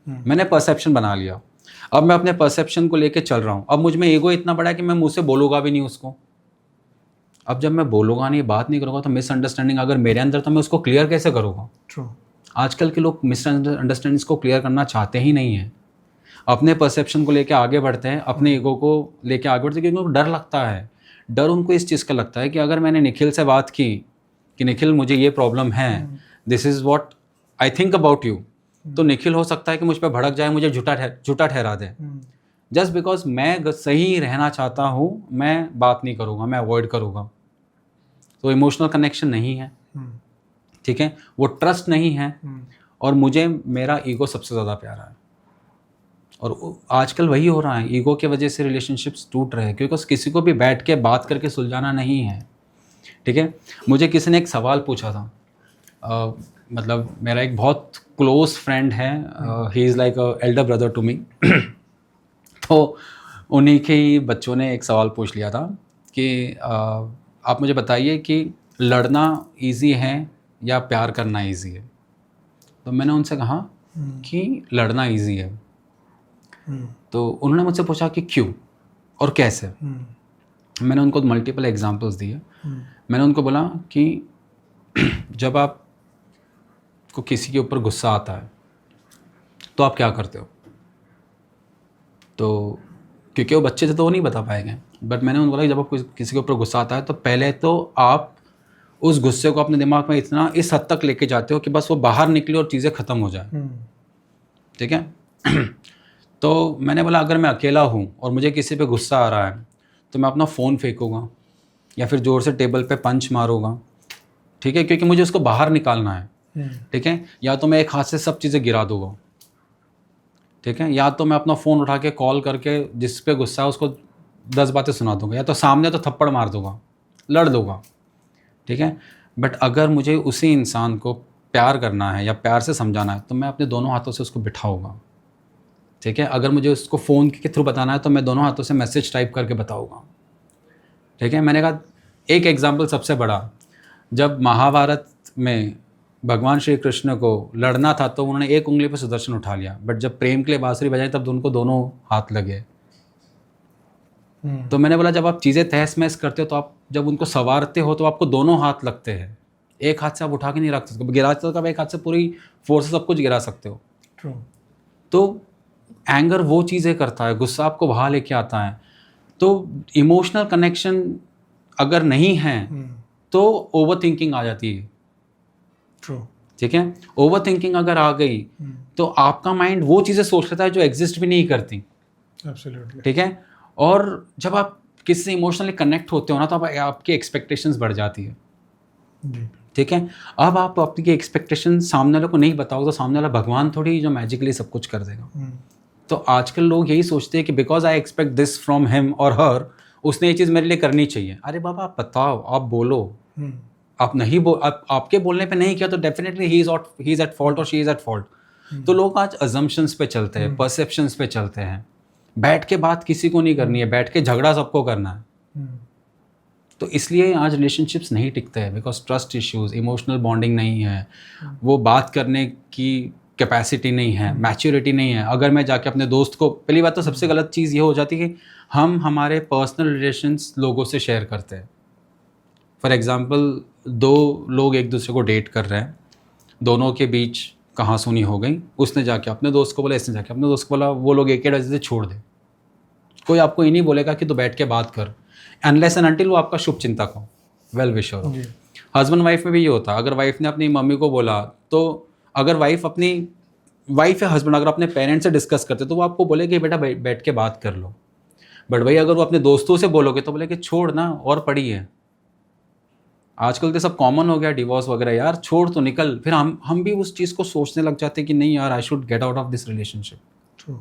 मैंने परसेप्शन बना लिया। अब मैं अपने परसेप्शन को लेके चल रहा हूँ। अब मुझ में ईगो इतना बड़ा है कि मैं मुँह से बोलूँगा भी नहीं उसको। अब जब मैं बोलूँगा नहीं, बात नहीं करूँगा, तो मिसअंडरस्टैंडिंग अगर मेरे अंदर, तो मैं उसको क्लियर कैसे करूँगा। आजकल के लोग मिसअंडरस्टैंडिंग्स को क्लियर करना चाहते ही नहीं हैं, अपने परसेप्शन को लेके आगे बढ़ते हैं, अपने ईगो को लेके आगे बढ़ते हैं, क्योंकि उनको डर लगता है। डर उनको इस चीज़ का लगता है कि अगर मैंने निखिल से बात की कि निखिल मुझे ये प्रॉब्लम है, this is what I think about you, तो निखिल हो सकता है कि मुझ पर भड़क जाए, मुझे झूठा ठहरा दे। जस्ट बिकॉज मैं सही रहना चाहता हूँ, मैं बात नहीं करूँगा, मैं अवॉइड करूँगा। तो इमोशनल कनेक्शन नहीं है, ठीक है, वो ट्रस्ट नहीं है, और मुझे मेरा ईगो सबसे ज़्यादा प्यारा है। और आजकल वही हो रहा है, ईगो के वजह से रिलेशनशिप्स टूट रहे हैं, क्योंकि किसी को भी बैठ के बात करके सुलझाना नहीं है, ठीक है। मुझे किसी ने एक सवाल पूछा था, मतलब मेरा एक बहुत क्लोज फ्रेंड है, he is like a elder brother to me. तो उन्हीं के ही बच्चों ने एक सवाल पूछ लिया था कि आप मुझे बताइए कि लड़ना इजी है या प्यार करना इजी है। तो मैंने उनसे कहा कि लड़ना इजी है। तो उन्होंने मुझसे पूछा कि क्यों और कैसे। मैंने उनको मल्टीपल एग्जांपल्स दिए। मैंने उनको बोला कि जब आप को किसी के ऊपर गुस्सा आता है तो आप क्या करते हो। तो क्योंकि वो बच्चे थे तो वो नहीं बता पाएंगे, बट मैंने उनको बोला कि जब आप किसी के ऊपर गुस्सा आता है तो पहले तो आप उस गुस्से को अपने दिमाग में इतना इस हद तक लेके जाते हो कि बस वो बाहर निकले और चीज़ें ख़त्म हो जाए, ठीक है। तो मैंने बोला अगर मैं अकेला हूँ और मुझे किसी पे गुस्सा आ रहा है तो मैं अपना फ़ोन फेंकूँगा या फिर ज़ोर से टेबल पे पंच मारूँगा, ठीक है, क्योंकि मुझे उसको बाहर निकालना है, ठीक है। या तो मैं एक हाथ से सब चीज़ें गिरा दूँगा, ठीक है, या तो मैं अपना फ़ोन उठा के कॉल करके जिस पे गुस्सा है उसको 10 बातें सुना दूँगा, या तो सामने तो थप्पड़ मार दूँगा, लड़ दूँगा, ठीक है। बट अगर मुझे उसी इंसान को प्यार करना है या प्यार से समझाना है तो मैं अपने दोनों हाथों से उसको बिठाऊँगा, ठीक है। अगर मुझे उसको फ़ोन के थ्रू बताना है तो मैं दोनों हाथों से मैसेज टाइप करके बताऊँगा, ठीक है। मैंने कहा एक एग्जाम्पल सबसे बड़ा, जब महाभारत में भगवान श्री कृष्ण को लड़ना था तो उन्होंने एक उंगली पर सुदर्शन उठा लिया, बट जब प्रेम के लिए बांसुरी बजाई तब उनको दोनों हाथ लगे। तो मैंने बोला जब आप चीज़ें तहस महस करते हो तो आप जब उनको संवारते हो तो आपको दोनों हाथ लगते हैं, एक हाथ से आप उठा के नहीं रख सकते, गिराते हो तो आप एक हाथ से पूरी फोर्स से सब कुछ गिरा सकते हो। तो एंगर वो चीज़ें करता है, गुस्सा आपको बाहर लेके आता है। तो इमोशनल कनेक्शन अगर नहीं है तो ओवर थिंकिंग आ जाती है, ठीक है। ओवर थिंकिंग अगर आ गई तो आपका माइंड वो चीज़ें सोच लेता है जो एग्जिस्ट भी नहीं करती, ठीक है। और जब आप किसी से इमोशनली कनेक्ट होते हो ना तो आपकी एक्सपेक्टेशंस बढ़ जाती है, ठीक है। अब आप आपकी एक्सपेक्टेशन सामने वाले को नहीं बताओगे तो सामने वाला भगवान थोड़ी जो मैजिकली सब कुछ कर देगा। तो आजकल लोग यही सोचते हैं कि because I expect this from him और हर, उसने ये चीज़ मेरे लिए करनी चाहिए। अरे बाबा आप बताओ, आप बोलो, आप नहीं आपके बोलने पे नहीं किया तो definitely he is at fault और शी इज एट फॉल्ट। तो लोग आज अजम्पशंस पे चलते हैं, परसेप्शंस पे चलते हैं। बैठ के बात किसी को नहीं करनी है, बैठ के झगड़ा सबको करना है। तो इसलिए आज रिलेशनशिप्स नहीं टिकते हैं, because trust issues, emotional bonding नहीं है, वो बात करने की कैपेसिटी नहीं है, मैच्योरिटी नहीं है। अगर मैं जाके अपने दोस्त को, पहली बात तो सबसे गलत चीज़ ये हो जाती है कि हम हमारे पर्सनल रिलेशंस लोगों से शेयर करते हैं। फॉर एग्ज़ाम्पल 2 लोग एक दूसरे को डेट कर रहे हैं, दोनों के बीच कहासुनी हो गई, उसने जाके अपने दोस्त को बोला, इसने जाके अपने दोस्त को बोला, वो लोग एक वजह से छोड़ दे। कोई आपको ये नहीं बोलेगा कि तू बैठ के बात कर, अनलेस एंड अनटिल वो आपका शुभ चिंतक हो, वेल विशर हो। हस्बैंड वाइफ में भी ये होता है। अगर वाइफ ने अपनी मम्मी को बोला, तो अगर वाइफ या हस्बैंड अगर अपने पेरेंट्स से डिस्कस करते तो वो आपको बोलेगे बेटा बैठ के बात कर लो। बट भाई अगर वो अपने दोस्तों से बोलोगे तो बोलेगे छोड़ ना और पढ़ी है, आजकल तो सब कॉमन हो गया डिवोर्स वगैरह, यार छोड़ तो निकल, फिर हम भी उस चीज़ को सोचने लग जाते हैं कि नहीं यार, I should get out of this relationship. True.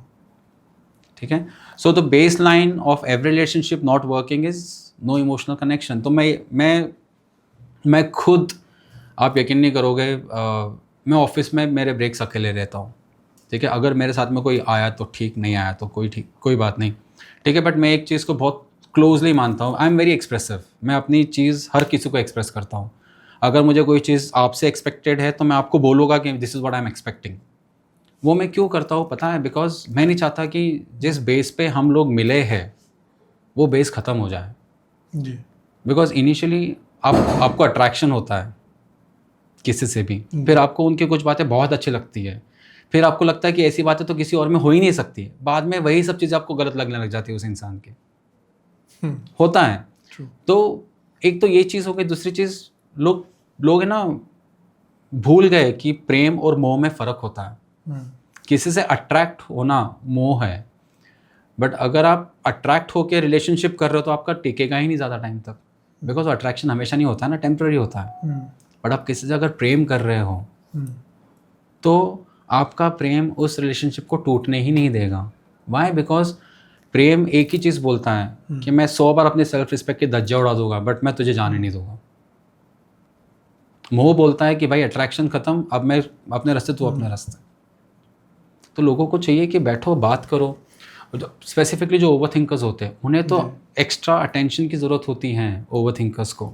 ठीक है, so the baseline of every relationship not working is no emotional connection. तो मैं खुद, आप यकीन नहीं करोगे, मैं ऑफिस में मेरे ब्रेक्स अकेले रहता हूँ। ठीक है, अगर मेरे साथ में कोई आया तो ठीक, नहीं आया तो कोई बात नहीं। ठीक है, बट मैं एक चीज़ को बहुत क्लोजली मानता हूँ, आई एम वेरी एक्सप्रेसिव। मैं अपनी चीज़ हर किसी को एक्सप्रेस करता हूँ। अगर मुझे कोई चीज़ आपसे एक्सपेक्टेड है तो मैं आपको बोलूँगा कि this is what I am expecting. वो मैं क्यों करता हूँ पता है? बिकॉज मैं नहीं चाहता कि जिस बेस पे हम लोग मिले हैं वो बेस ख़त्म हो जाए। जी। बिकॉज इनिशियली आपको अट्रैक्शन होता है किसी से भी, फिर आपको उनकी कुछ बातें बहुत अच्छी लगती है, फिर आपको लगता है कि ऐसी बातें तो किसी और में हो ही नहीं सकती। बाद में वही सब चीज़ें आपको गलत लगने लग जाती है उस इंसान की। होता है। ट्रू। तो एक तो ये चीज़ हो गई, दूसरी चीज़ लोग है ना, भूल गए कि प्रेम और मोह में फ़र्क होता है। किसी से अट्रैक्ट होना मोह है, बट अगर आप अट्रैक्ट होकर रिलेशनशिप कर रहे हो तो आपका टिकेगा ही नहीं ज़्यादा टाइम तक, बिकॉज अट्रैक्शन हमेशा नहीं होता है ना, टेम्पररी होता है। बट आप किसी से अगर प्रेम कर रहे हो तो आपका प्रेम उस रिलेशनशिप को टूटने ही नहीं देगा। वाई? बिकॉज प्रेम एक ही चीज़ बोलता है कि मैं 100 बार अपने सेल्फ रिस्पेक्ट की धज्जियाँ उड़ा दूंगा बट मैं तुझे जाने नहीं दूंगा। मोह बोलता है कि भाई अट्रैक्शन ख़त्म, अब मैं अपने रास्ते, तू अपने रास्ते। तो लोगों को चाहिए कि बैठो, बात करो। स्पेसिफिकली जो ओवर थिंकर्स होते हैं उन्हें तो एक्स्ट्रा अटेंशन की ज़रूरत होती है, ओवर थिंकर्स को।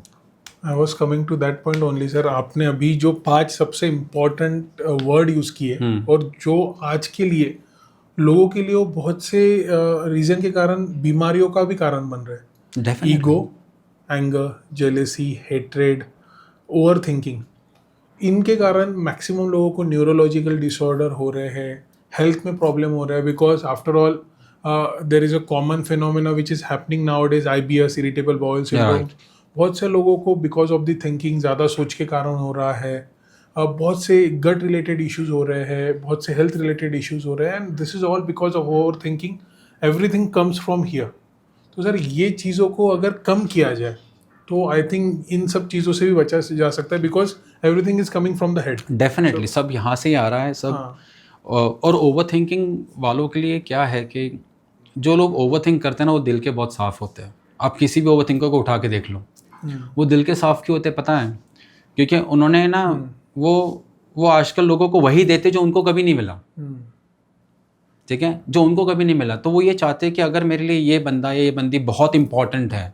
I was coming to that point only sir. आपने अभी जो 5 सबसे इम्पोर्टेंट वर्ड यूज़ किए और जो आज के लिए लोगों के लिए वो बहुत से रीज़न के कारण बीमारियों का भी कारण बन रहे हैं। Definitely. Ego, anger, jealousy, hatred, over thinking, इनके कारण मैक्सिमम लोगों को न्यूरोलॉजिकल डिसऑर्डर हो रहे हैं, हेल्थ में प्रॉब्लम हो रहा है। Because after all there is a common phenomena which is happening now days, IBS, irritable bowel syndrome. बहुत से लोगों को बिकॉज ऑफ द थिंकिंग, ज़्यादा सोच के कारण हो रहा है। बहुत से गट रिलेटेड इश्यूज हो रहे हैं, बहुत से हेल्थ रिलेटेड इश्यूज हो रहे हैं, and this is all because of over thinking. Everything comes from here. तो सर ये चीज़ों को अगर कम किया जाए तो आई थिंक इन सब चीज़ों से भी बचा जा सकता है, because everything is coming from the head. Definitely सब यहाँ से ही आ रहा है सब। हाँ। और ओवर थिंकिंग वालों के लिए क्या है कि जो लोग ओवर थिंक करते हैं ना वो दिल के बहुत साफ़ होते हैं। आप किसी भी ओवर थिंकर को उठा के देख लो, वो दिल के साफ़ क्यों होते पता है? क्योंकि उन्होंने ना वो आजकल लोगों को वही देते जो उनको कभी नहीं मिला। ठीक है, जो उनको कभी नहीं मिला, तो वो ये चाहते हैं कि अगर मेरे लिए ये बंदा या ये बंदी बहुत इंपॉर्टेंट है,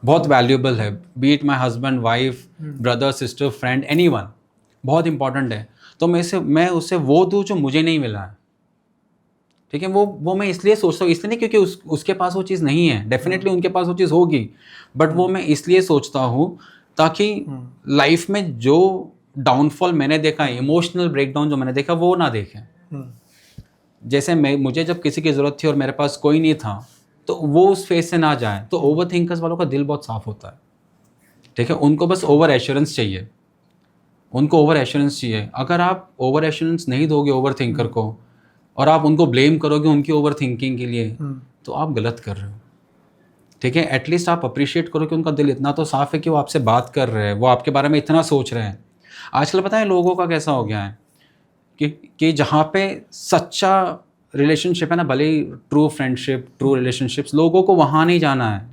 बहुत वैल्यूएबल है, B it my husband, wife, brother, sister, friend, anyone, बहुत इंपॉर्टेंट है, तो मैं उससे वो दूँ जो मुझे नहीं मिला है। ठीक है, वो मैं इसलिए सोचता हूँ, इसलिए नहीं क्योंकि उसके पास वो चीज़ नहीं है, डेफिनेटली उनके पास वो चीज़ होगी, बट वो मैं इसलिए सोचता हूँ ताकि लाइफ में जो डाउनफॉल मैंने देखा है, इमोशनल ब्रेकडाउन जो मैंने देखा, वो ना देखें। जैसे मुझे जब किसी की ज़रूरत थी और मेरे पास कोई नहीं था, तो वो उस फेज से ना जाए। तो ओवर थिंकर्स वालों का दिल बहुत साफ होता है। ठीक है, उनको बस ओवर एश्योरेंस चाहिए, उनको ओवर एश्योरेंस चाहिए। अगर आप ओवर एश्योरेंस नहीं दोगे ओवर थिंकर को और आप उनको ब्लेम करोगे उनकी ओवर थिंकिंग के लिए, तो आप गलत कर रहे हो। ठीक है, एटलीस्ट आप अप्रिशिएट करो कि उनका दिल इतना तो साफ है कि वो आपसे बात कर रहे हैं, वो आपके बारे में इतना सोच रहे हैं। आजकल पता है लोगों का कैसा हो गया है कि जहाँ पे सच्चा रिलेशनशिप है ना, भले ही ट्रू फ्रेंडशिप, ट्रू रिलेशनशिप्स, लोगों को वहाँ नहीं जाना है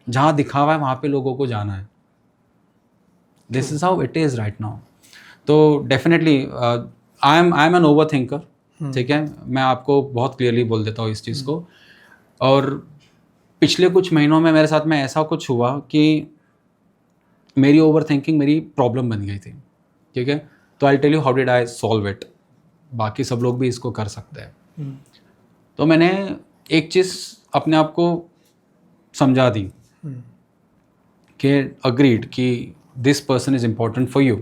जहाँ दिखावा है, वहाँ पे लोगों को जाना है। This is how it is right now. तो definitely I am an over thinker. ठीक है, मैं आपको बहुत क्लियरली बोल देता हूँ इस चीज़ को। और पिछले कुछ महीनों में मेरे साथ में ऐसा कुछ हुआ कि मेरी ओवर थिंकिंग मेरी प्रॉब्लम बन गई थी। ठीक है, तो I tell you how did I solve it. बाकी सब लोग भी इसको कर सकते हैं। तो मैंने एक चीज़ अपने आप को समझा दी कि अग्रीड कि this person is important for you,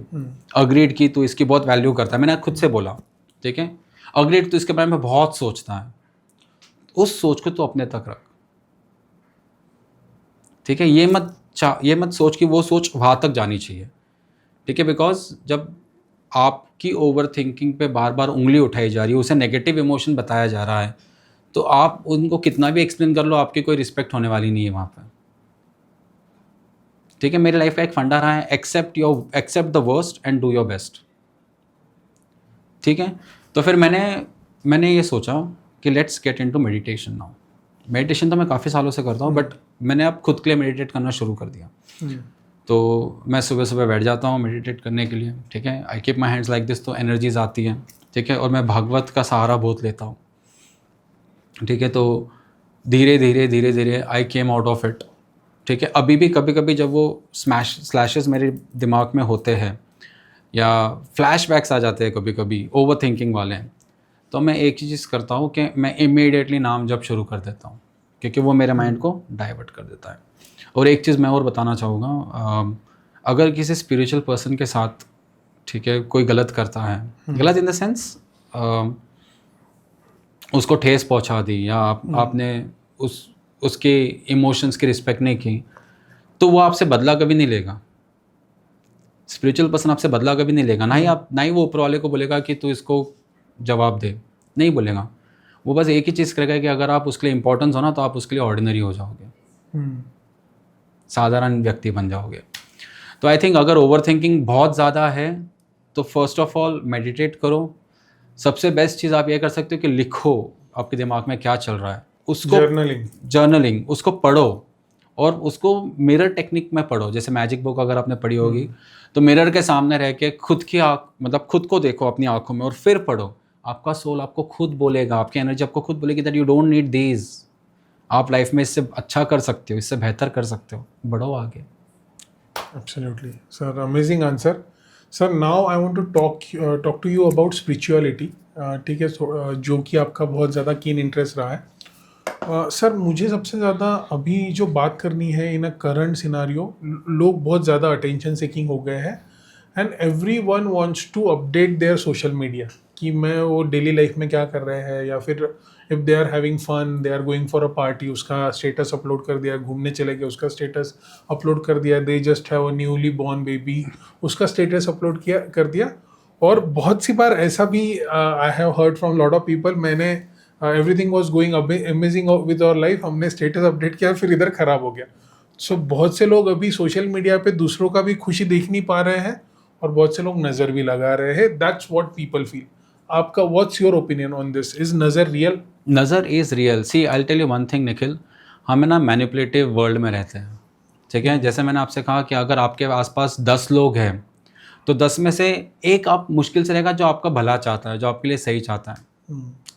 agreed कि तू इसकी बहुत वैल्यू करता है। मैंने खुद से बोला, ठीक है, अग्रीड तू इसके बारे में बहुत सोचता है, उस सोच को तू अपने तक रख। ठीक है, ये मत सोच कि वो सोच वहाँ तक जानी चाहिए। ठीक है, बिकॉज जब आपकी ओवर थिंकिंग पे बार बार उंगली उठाई जा रही है, उसे नेगेटिव इमोशन बताया जा रहा है, तो आप उनको कितना भी एक्सप्लेन कर लो, आपकी कोई रिस्पेक्ट होने वाली नहीं है वहाँ पे। ठीक है, मेरी लाइफ का एक फंडा रहा है, accept the worst and do your best. ठीक है, तो फिर मैंने ये सोचा कि let's get into meditation now. Meditation तो मैं काफ़ी सालों से करता हूँ, बट मैंने अब खुद के लिए मेडिटेट करना शुरू कर दिया। तो मैं सुबह सुबह बैठ जाता हूँ मेडिटेट करने के लिए। ठीक है, I keep my hands like this, तो एनर्जीज आती है। ठीक है, और मैं भागवत का सहारा बहुत लेता हूँ। ठीक है, तो धीरे धीरे आई केम आउट ऑफ इट। ठीक है, अभी भी कभी कभी जब वो स्लैशेस मेरे दिमाग में होते हैं या फ्लैशबैक्स आ जाते हैं कभी कभी ओवर थिंकिंग वाले, तो मैं एक ही चीज़ करता हूँ कि मैं इमीडिएटली नाम जप शुरू कर देता हूँ, क्योंकि वो मेरे माइंड को डाइवर्ट कर देता है। और एक चीज़ मैं और बताना चाहूँगा, अगर किसी स्पिरिचुअल पर्सन के साथ, ठीक है, कोई गलत करता है, गलत इन द सेंस उसको ठेस पहुंचा दी या आपने उसके इमोशंस की रिस्पेक्ट नहीं की, तो वो आपसे बदला कभी नहीं लेगा। स्पिरिचुअल पर्सन आपसे बदला कभी नहीं लेगा, ना ही वो ऊपर वाले को बोलेगा कि तू इसको जवाब दे, नहीं बोलेगा। वो बस एक ही चीज़ करेगा कि अगर आप उसके लिए इम्पोर्टेंस हो ना, तो आप उसके लिए ऑर्डिनरी हो जाओगे, साधारण व्यक्ति बन जाओगे। तो आई थिंक अगर ओवर थिंकिंग बहुत ज़्यादा है तो फर्स्ट ऑफ ऑल मेडिटेट करो। सबसे बेस्ट चीज़ आप ये कर सकते हो कि लिखो आपके दिमाग में क्या चल रहा है, उसको जर्नलिंग उसको पढ़ो, और उसको मिरर टेक्निक में पढ़ो। जैसे मैजिक बुक अगर आपने पढ़ी होगी, तो मिरर के सामने रह के खुद की मतलब खुद को देखो अपनी आंखों में और फिर पढ़ो। आपका सोल आपको खुद बोलेगा, आपकी एनर्जी आपको खुद बोलेगी that you don't need these, आप लाइफ में इससे अच्छा कर सकते हो, इससे बेहतर कर सकते हो, बढ़ो आगे। Absolutely, sir. Amazing answer. Sir, now I want to talk to you about spirituality. ठीक है, जो कि आपका बहुत ज़्यादा कीन इंटरेस्ट रहा है। सर, मुझे सबसे ज़्यादा अभी जो बात करनी है इन अ करंट सिनारियो, लोग बहुत ज़्यादा अटेंशन सीकिंग हो गए हैं and everyone wants to update their social media कि मैं वो डेली लाइफ में क्या कर रहे हैं, या फिर if they are having fun, they are going for a party, उसका स्टेटस अपलोड कर दिया, घूमने चले गए उसका स्टेटस अपलोड कर दिया, they just have a newly born baby, उसका स्टेटस अपलोड कर दिया। और बहुत सी बार ऐसा भी I have heard from lot of people, मैंने everything was going amazing with our life, हमने स्टेटस अपडेट किया फिर इधर खराब हो गया। सो बहुत से लोग अभी सोशल मीडिया पे दूसरों का भी खुशी देख नहीं पा रहे हैं और बहुत से लोग नज़र भी लगा रहे हैं। That's what people feel. आपका what's your opinion on this? Is नज़र रियल? नज़र is real. See I tell you one thing Nikhil, हम ना मैनिपुलेटिव वर्ल्ड में रहते हैं। ठीक है, जैसे मैंने आपसे कहा कि अगर आपके आसपास 10 लोग हैं तो 10 में से एक आप मुश्किल से रहेगा जो आपका भला चाहता है, जो आपके लिए सही चाहता है।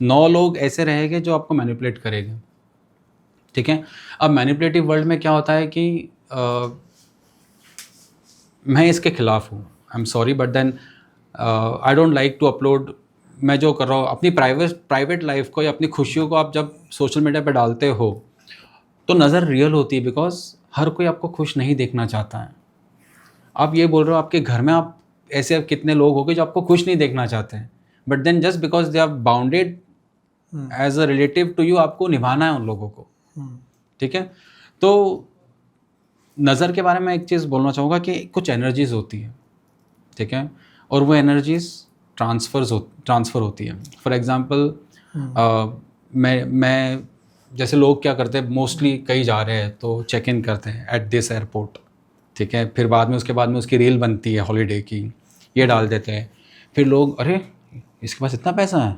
9 लोग ऐसे रहेंगे जो आपको मैनिपुलेट करेंगे। ठीक है, अब मैनिपुलेटिव वर्ल्ड में क्या होता है कि मैं इसके खिलाफ हूँ, I am sorry, but then I don't like to upload. मैं जो कर रहा हूँ अपनी प्राइवेट लाइफ को या अपनी खुशियों को आप जब सोशल मीडिया पे डालते हो तो नज़र रियल होती है, बिकॉज हर कोई आपको खुश नहीं देखना चाहता है। आप ये बोल रहे हो आपके घर में आप ऐसे कितने लोग होंगे जो आपको खुश नहीं देखना चाहते हैं, but then just because they are bounded as a relative to you, आपको निभाना है उन लोगों को। ठीक है, तो नज़र के बारे में एक चीज़ बोलना चाहूँगा कि कुछ एनर्जीज़ होती है, ठीक है, और वो एनर्जीज़ ट्रांसफ़र होती है। फॉर एग्ज़ाम्पल मैं जैसे लोग क्या करते हैं, मोस्टली कहीं जा रहे हैं तो चेक इन करते हैं एट दिस एयरपोर्ट। ठीक है, फिर उसके बाद में उसकी रील बनती है हॉलीडे की, ये डाल देते हैं। फिर लोग, अरे इसके पास इतना पैसा है,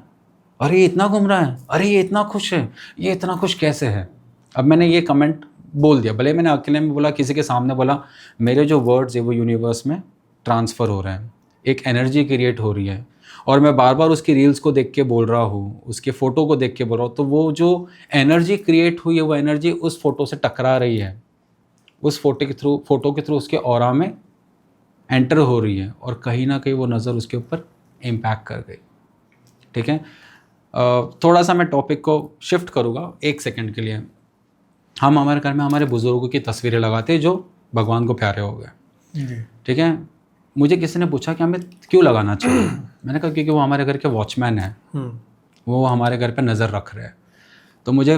अरे ये इतना घूम रहा है, अरे ये इतना खुश है, ये इतना खुश कैसे है। अब मैंने ये कमेंट बोल दिया, भले मैंने अकेले में बोला, किसी के सामने बोला, मेरे जो वर्ड्स है वो यूनिवर्स में ट्रांसफ़र हो रहे हैं, एक एनर्जी क्रिएट हो रही है, और मैं बार बार उसकी रील्स को देख के बोल रहा हूँ, उसके फ़ोटो को देख के बोल रहा हूँ, तो वो जो एनर्जी क्रिएट हुई है वो एनर्जी उस फोटो से टकरा रही है, उस फोटो के थ्रू उसके ऑरा में एंटर हो रही है, और कहीं ना कहीं वो नज़र उसके ऊपर इम्पैक्ट कर गई। ठीक है, थोड़ा सा मैं टॉपिक को शिफ्ट करूँगा 1 सेकंड के लिए। हम हमारे घर में हमारे बुज़ुर्गों की तस्वीरें लगाते हैं जो भगवान को प्यारे हो गए। ठीक है, मुझे किसी ने पूछा कि हमें क्यों लगाना चाहिए। मैंने कहा क्योंकि वो हमारे घर के वॉचमैन हैं, वो हमारे घर पे नज़र रख रहे हैं। तो मुझे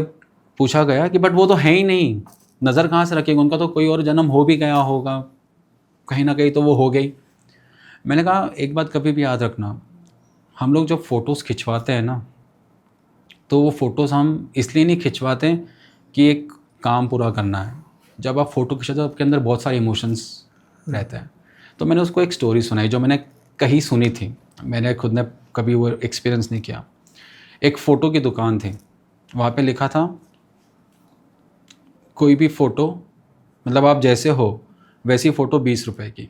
पूछा गया कि बट वो तो है ही नहीं, नज़र कहाँ से रखेंगे, उनका तो कोई और जन्म हो भी गया होगा, कहीं ना कहीं तो वो हो गई। मैंने कहा एक बात कभी भी याद रखना, हम लोग जब फ़ोटोज़ खिंचवाते हैं ना, तो वो फ़ोटोज़ हम इसलिए नहीं खिंचवाते कि एक काम पूरा करना है, जब आप फ़ोटो खींचते हो तो आपके अंदर बहुत सारे इमोशंस रहते हैं। तो मैंने उसको एक स्टोरी सुनाई जो मैंने कहीं सुनी थी, मैंने खुद ने कभी वो एक्सपीरियंस नहीं किया। एक फ़ोटो की दुकान थी, वहाँ पे लिखा था कोई भी फ़ोटो, मतलब आप जैसे हो वैसी फ़ोटो 20 रुपए की,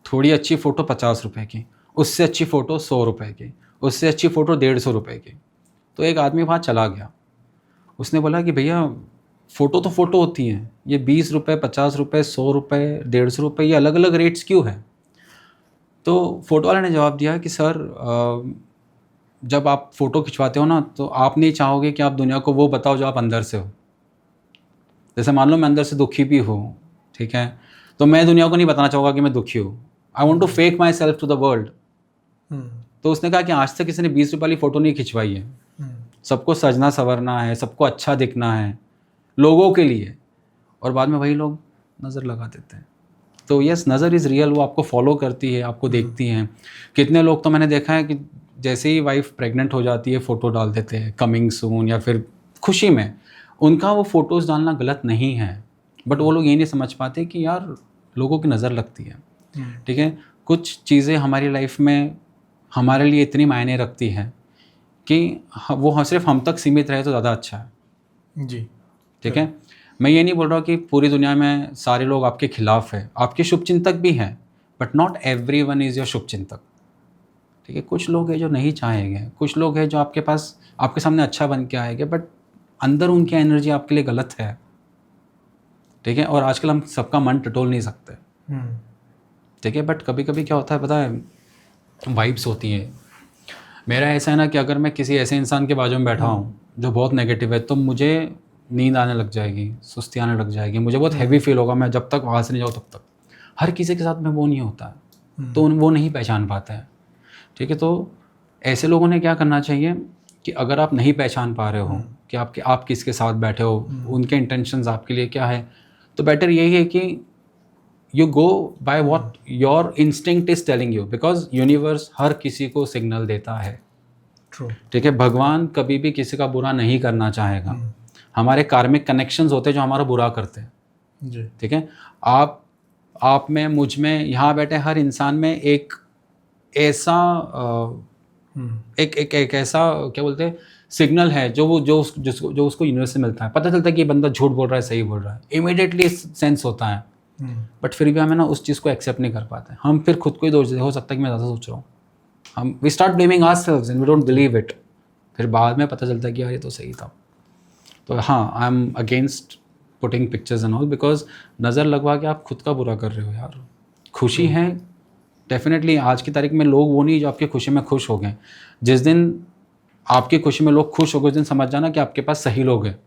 थोड़ी अच्छी फ़ोटो 50 रुपए की, उससे अच्छी फ़ोटो 100 रुपए की, उससे अच्छी फ़ोटो 150 रुपए की। तो एक आदमी वहाँ चला गया, उसने बोला कि भैया फ़ोटो तो फ़ोटो होती हैं, ये 20 रुपए, 50 रुपए, 100 रुपए, 150 रुपए, ये अलग अलग रेट्स क्यों हैं? तो फ़ोटो वाले ने जवाब दिया कि सर जब आप फ़ोटो खिंचवाते हो ना, तो आप नहीं चाहोगे कि आप दुनिया को वो बताओ जो आप अंदर से हो। जैसे मान लो मैं अंदर से दुखी भी हूँ, ठीक है, तो मैं दुनिया को नहीं बताना चाहूँगा कि मैं दुखी हूँ। I want to fake myself to the world. तो उसने कहा कि आज तक किसी ने 20 रुपये वाली फ़ोटो नहीं खिंचवाई है, सबको सजना संवरना है, सबको अच्छा दिखना है लोगों के लिए, और बाद में वही लोग नज़र लगा देते हैं। तो यस, नज़र इज़ रियल, वो आपको फॉलो करती है, आपको देखती हैं। कितने लोग तो मैंने देखा है कि जैसे ही वाइफ प्रेग्नेंट हो जाती है फ़ोटो डाल देते हैं कमिंग सून, या फिर खुशी में। उनका वो फ़ोटोज़ डालना गलत नहीं है, बट वो लोग ये नहीं समझ पाते कि यार लोगों की नज़र लगती है, ठीक है। कुछ चीज़ें हमारी लाइफ में हमारे लिए इतनी मायने रखती हैं कि वो सिर्फ हम तक सीमित रहे तो ज़्यादा अच्छा है, जी। ठीक है। मैं ये नहीं बोल रहा कि पूरी दुनिया में सारे लोग आपके खिलाफ हैं, आपके शुभचिंतक भी हैं, but not everyone is your शुभचिंतक, ठीक है। कुछ लोग हैं जो नहीं चाहेंगे, कुछ लोग हैं जो आपके पास आपके सामने अच्छा बन के आएंगे, बट अंदर उनकी एनर्जी आपके लिए गलत है, ठीक है। और आजकल हम सबका मन टटोल नहीं सकते, ठीक है। बट कभी कभी क्या होता है पता है, वाइब्स होती हैं। मेरा ऐसा है ना कि अगर मैं किसी ऐसे इंसान के बाजू में बैठा हूँ जो बहुत नेगेटिव है, तो मुझे नींद आने लग जाएगी, सुस्ती आने लग जाएगी, मुझे बहुत हैवी फील होगा। मैं जब तक वहाँ से नहीं जाऊँ तब तक। हर किसी के साथ में वो नहीं होता है, तो वो नहीं पहचान पाता है, ठीक है। तो ऐसे लोगों ने क्या करना चाहिए कि अगर आप नहीं पहचान पा रहे हो कि आप किसके साथ बैठे हो, उनके इंटेंशंस आपके लिए क्या है, तो बेटर यही है कि you go by what your instinct is telling you, because universe हर किसी को सिग्नल देता है, ठीक है। भगवान कभी भी किसी का बुरा नहीं करना चाहेगा। हमारे कार्मिक कनेक्शंस होते हैं जो हमारा बुरा करते हैं, ठीक है। आप में, मुझ में, यहाँ बैठे हर इंसान में एक ऐसा एक ऐसा क्या बोलते हैं सिग्नल है जो उसको यूनिवर्स से मिलता है। पता चलता है कि ये बंदा झूठ बोल रहा है, सही बोल रहा है, इमीडिएटली सेंस होता है। बट फिर भी हमें ना उस चीज़ को एक्सेप्ट नहीं कर पाते। हम फिर खुद को ही दोष देते, हो सकता है कि मैं ज़्यादा सोच रहा हूँ, हम we start blaming ourselves and we don't believe it. फिर बाद में पता चलता है कि यार ये तो सही था। तो हाँ, I am against putting pictures and all, because नज़र लगवा के आप खुद का बुरा कर रहे हो यार। खुशी है डेफिनेटली, आज की तारीख में लोग वो नहीं जो आपकी खुशी में खुश हो गए। जिस दिन आपकी खुशी में लोग खुश हो गए, उस दिन समझ जाना कि आपके पास सही लोग हैं।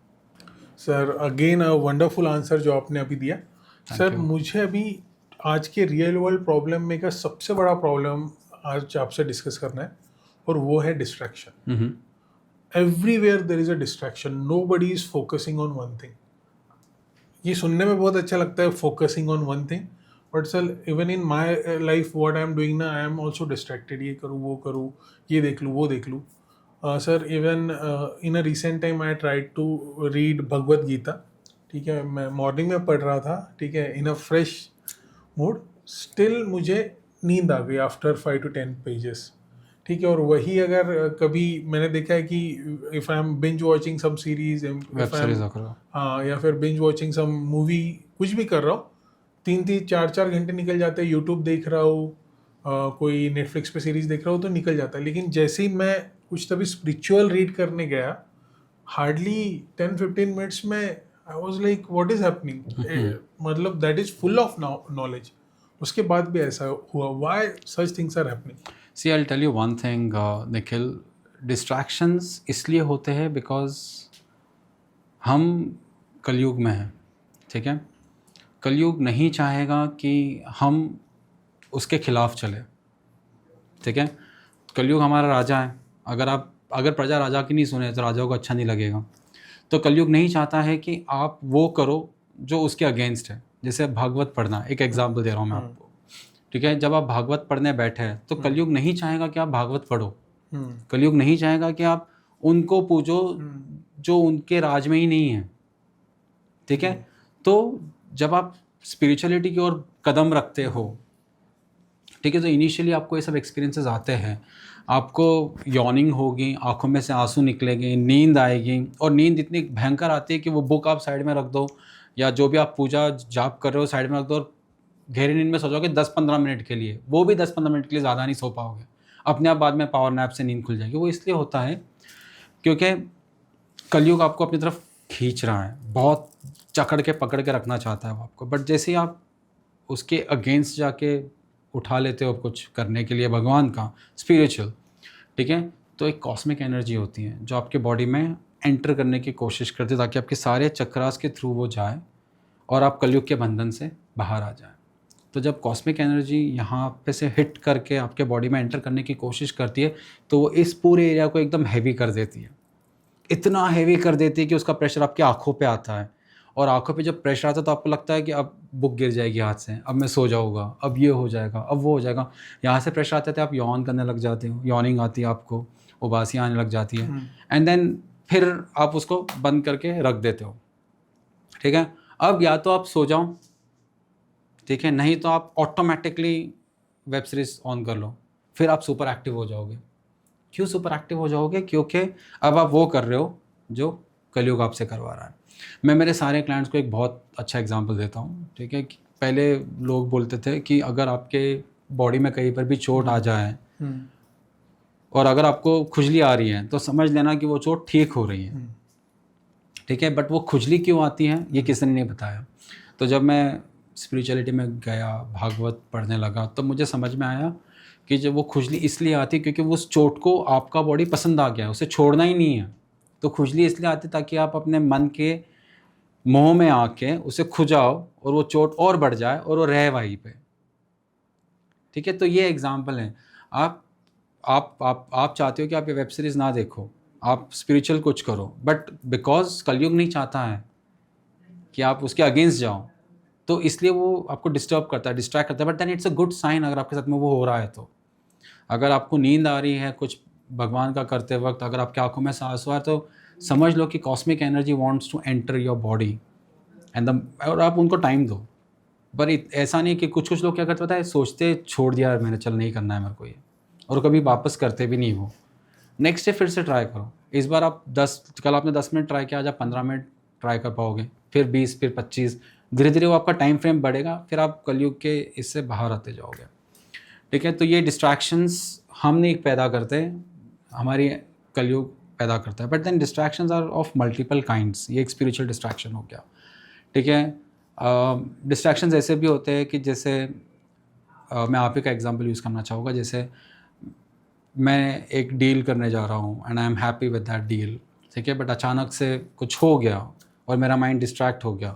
Sir again a wonderful answer जो आपने अभी दिया। सर मुझे अभी आज के रियल वर्ल्ड प्रॉब्लम में का सबसे बड़ा प्रॉब्लम आज आपसे डिस्कस करना है, और वो है distraction. Everywhere there is a distraction, nobody is focusing on one thing. ये सुनने में बहुत अच्छा लगता है, focusing on one thing, but sir even in my life what I am doing ना, आई एम ऑल्सो डिस्ट्रैक्टेड। ये करूँ, वो करूँ, ये देख लूँ, वो देख लूँ। Sir even in a recent time I tried to read Bhagavad Gita, ठीक है। मैं मॉर्निंग में पढ़ रहा था, ठीक है, इन अ फ्रेश मूड। स्टिल मुझे नींद आ गई आफ्टर 5 to 10 पेजेस, ठीक है। और वही अगर कभी मैंने देखा है कि if I am binge watching some series, web series हाँ, या फिर बिंज वॉचिंग सम मूवी, कुछ भी कर रहा हूँ, 3-3, 4-4 घंटे निकल जाते हैं। यूट्यूब देख रहा हूँ, कोई नेटफ्लिक्स पे सीरीज देख रहा हूँ, तो निकल जाता है। लेकिन जैसे ही मैं कुछ तभी स्पिरिचुअल रीड करने गया, हार्डली 10-15 मिनट्स में I was like what is happening, मतलब that is full of knowledge. उसके बाद भी ऐसा हुआ, why such things are happening? See I will tell you one thing Nikhil, distractions इसलिए होते हैं बिकॉज हम कलयुग में हैं, ठीक है। कलयुग नहीं चाहेगा कि हम उसके खिलाफ चले, ठीक है। कलयुग हमारा राजा है, अगर प्रजा राजा की नहीं सुने तो राजा को अच्छा नहीं लगेगा। तो कलयुग नहीं चाहता है कि आप वो करो जो उसके अगेंस्ट है। जैसे भागवत पढ़ना, एक एग्जाम्पल दे रहा हूँ मैं आपको, ठीक है। जब आप भागवत पढ़ने बैठे हैं तो कलयुग नहीं चाहेगा कि आप भागवत पढ़ो, कलयुग नहीं चाहेगा कि आप उनको पूजो जो उनके राज में ही नहीं है, ठीक है। तो जब आप स्पिरिचुअलिटी की ओर कदम रखते हो, ठीक है, तो इनिशियली आपको ये सब एक्सपीरियंसेस आते हैं, आपको यॉर्निंग होगी, आंखों में से आंसू निकलेंगे, नींद आएगी, और नींद इतनी भयंकर आती है कि वो बुक आप साइड में रख दो या जो भी आप पूजा जाप कर रहे हो साइड में रख दो और गहरी नींद में सो जाओगे 10-15 मिनट के लिए, वो भी 10-15 मिनट के लिए ज़्यादा नहीं सो पाओगे, अपने आप बाद में पावर नैप से नींद खुल जाएगी। वो इसलिए होता है क्योंकि कलयुग आपको अपनी तरफ खींच रहा है, बहुत जकड़ के पकड़ के रखना चाहता है वो आपको, बट जैसे ही आप उसके अगेंस्ट जाके उठा लेते हो कुछ करने के लिए भगवान का स्पिरिचुअल, ठीक है, तो एक कॉस्मिक एनर्जी होती है जो आपके बॉडी में एंटर करने की कोशिश करती है ताकि आपके सारे चक्रास के थ्रू वो जाए और आप कलयुग के बंधन से बाहर आ जाए। तो जब कॉस्मिक एनर्जी यहाँ पे से हिट करके आपके बॉडी में एंटर करने की कोशिश करती है तो वो इस पूरे एरिया को एकदम हैवी कर देती है, इतना हैवी कर देती है कि उसका प्रेशर आपकी आँखों पे आता है, और आँखों पे जब प्रेशर आता है तो आपको लगता है कि अब बुक गिर जाएगी हाथ से, अब मैं सो जाऊँगा, अब ये हो जाएगा, अब वो हो जाएगा। यहाँ से प्रेशर आते थे आप यॉन करने लग जाते हो, यॉर्निंग आती है आपको, उबासियाँ आने लग जाती है, एंड देन फिर आप उसको बंद करके रख देते हो, ठीक है। अब या तो आप सो जाओ, ठीक है, नहीं तो आप ऑटोमेटिकली वेब सीरीज ऑन कर लो, फिर आप सुपर एक्टिव हो जाओगे। क्यों सुपर एक्टिव हो जाओगे? क्योंकि अब आप वो कर रहे हो जो कलयुग आपसे करवा रहा है। मैं मेरे सारे क्लाइंट्स को एक बहुत अच्छा एग्जांपल देता हूँ, ठीक है। पहले लोग बोलते थे कि अगर आपके बॉडी में कहीं पर भी चोट आ जाए और अगर आपको खुजली आ रही है तो समझ लेना कि वो चोट ठीक हो रही है, ठीक है। बट वो खुजली क्यों आती है ये किसी ने नहीं बताया। तो जब मैं स्पिरिचुअलिटी में गया, भागवत पढ़ने लगा, तो मुझे समझ में आया कि जब वो खुजली इसलिए आती है क्योंकि वो उस चोट को आपका बॉडी पसंद आ गया है, उसे छोड़ना ही नहीं है। तो खुजली इसलिए आती है ताकि आप अपने मन के मोह में आके उसे खुजाओ और वो चोट और बढ़ जाए और वो रहे वहीं पे, ठीक है। तो ये एग्जाम्पल है। आप चाहते हो कि आप ये वेब सीरीज़ ना देखो, आप स्पिरिचुअल कुछ करो, बट बिकॉज कलयुग नहीं चाहता है कि आप उसके अगेंस्ट जाओ, तो इसलिए वो आपको डिस्टर्ब करता है, डिस्ट्रैक्ट करता है। But then it's a good sign अगर आपके साथ में वो हो रहा है तो। अगर आपको नींद आ रही है कुछ भगवान का करते वक्त, अगर आपकी आंखों में सांस आ रहा है, तो समझ लो कि cosmic energy wants to enter your body and और आप उनको टाइम दो। पर ऐसा नहीं कि कुछ लोग क्या करते पता है, सोचते छोड़ दिया मैंने, चल नहीं करना है मेरे को ये, और कभी वापस करते भी नहीं वो। नेक्स्ट डे फिर से ट्राई करो। इस बार आप कल आपने 10 मिनट ट्राई किया, आज आप 15 मिनट ट्राई कर पाओगे, फिर 20, फिर 25, धीरे धीरे वो आपका टाइम फ्रेम बढ़ेगा, फिर आप कलयुग के इससे बाहर आते जाओगे, ठीक है। तो ये डिस्ट्रैक्शंस हम नहीं पैदा करते, हमारी कलयुग पैदा करता है। But then distractions are of multiple kinds. ये एक स्पिरिचुअल डिस्ट्रैक्शन हो गया, ठीक है। डिस्ट्रैक्शंस ऐसे भी होते हैं कि जैसे मैं आप ही का एग्जांपल यूज़ करना चाहूँगा। जैसे मैं एक डील करने जा रहा हूँ and I am happy with that deal, ठीक है, बट अचानक से कुछ हो गया और मेरा माइंड डिस्ट्रैक्ट हो गया।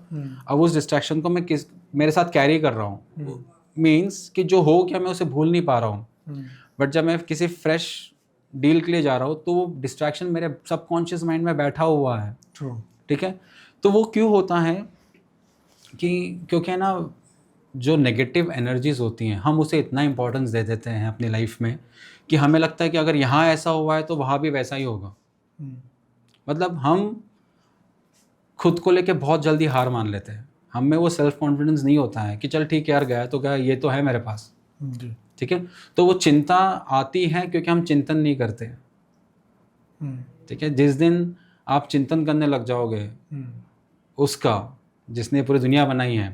अब उस डिस्ट्रैक्शन को मैं मेरे साथ कैरी कर रहा हूँ, मीन्स कि जो हो गया मैं उसे भूल नहीं पा रहा हूँ। बट जब मैं किसी फ्रेश डील के लिए जा रहा हूँ तो वो डिस्ट्रैक्शन मेरे सबकॉन्शियस माइंड में बैठा हुआ है, ठीक है। तो वो क्यों होता है कि क्योंकि ना जो नेगेटिव एनर्जीज होती हैं हम उसे इतना इंपॉर्टेंस दे देते हैं अपनी लाइफ में कि हमें लगता है कि अगर यहाँ ऐसा हुआ है तो वहाँ भी वैसा ही होगा। मतलब हम खुद को लेके बहुत जल्दी हार मान लेते हैं, हम में वो सेल्फ कॉन्फिडेंस नहीं होता है कि चल ठीक है यार, गया तो गया, ये तो है मेरे पास, ठीक है। तो वो चिंता आती है क्योंकि हम चिंतन नहीं करते, ठीक है। जिस दिन आप चिंतन करने लग जाओगे उसका जिसने पूरी दुनिया बनाई है,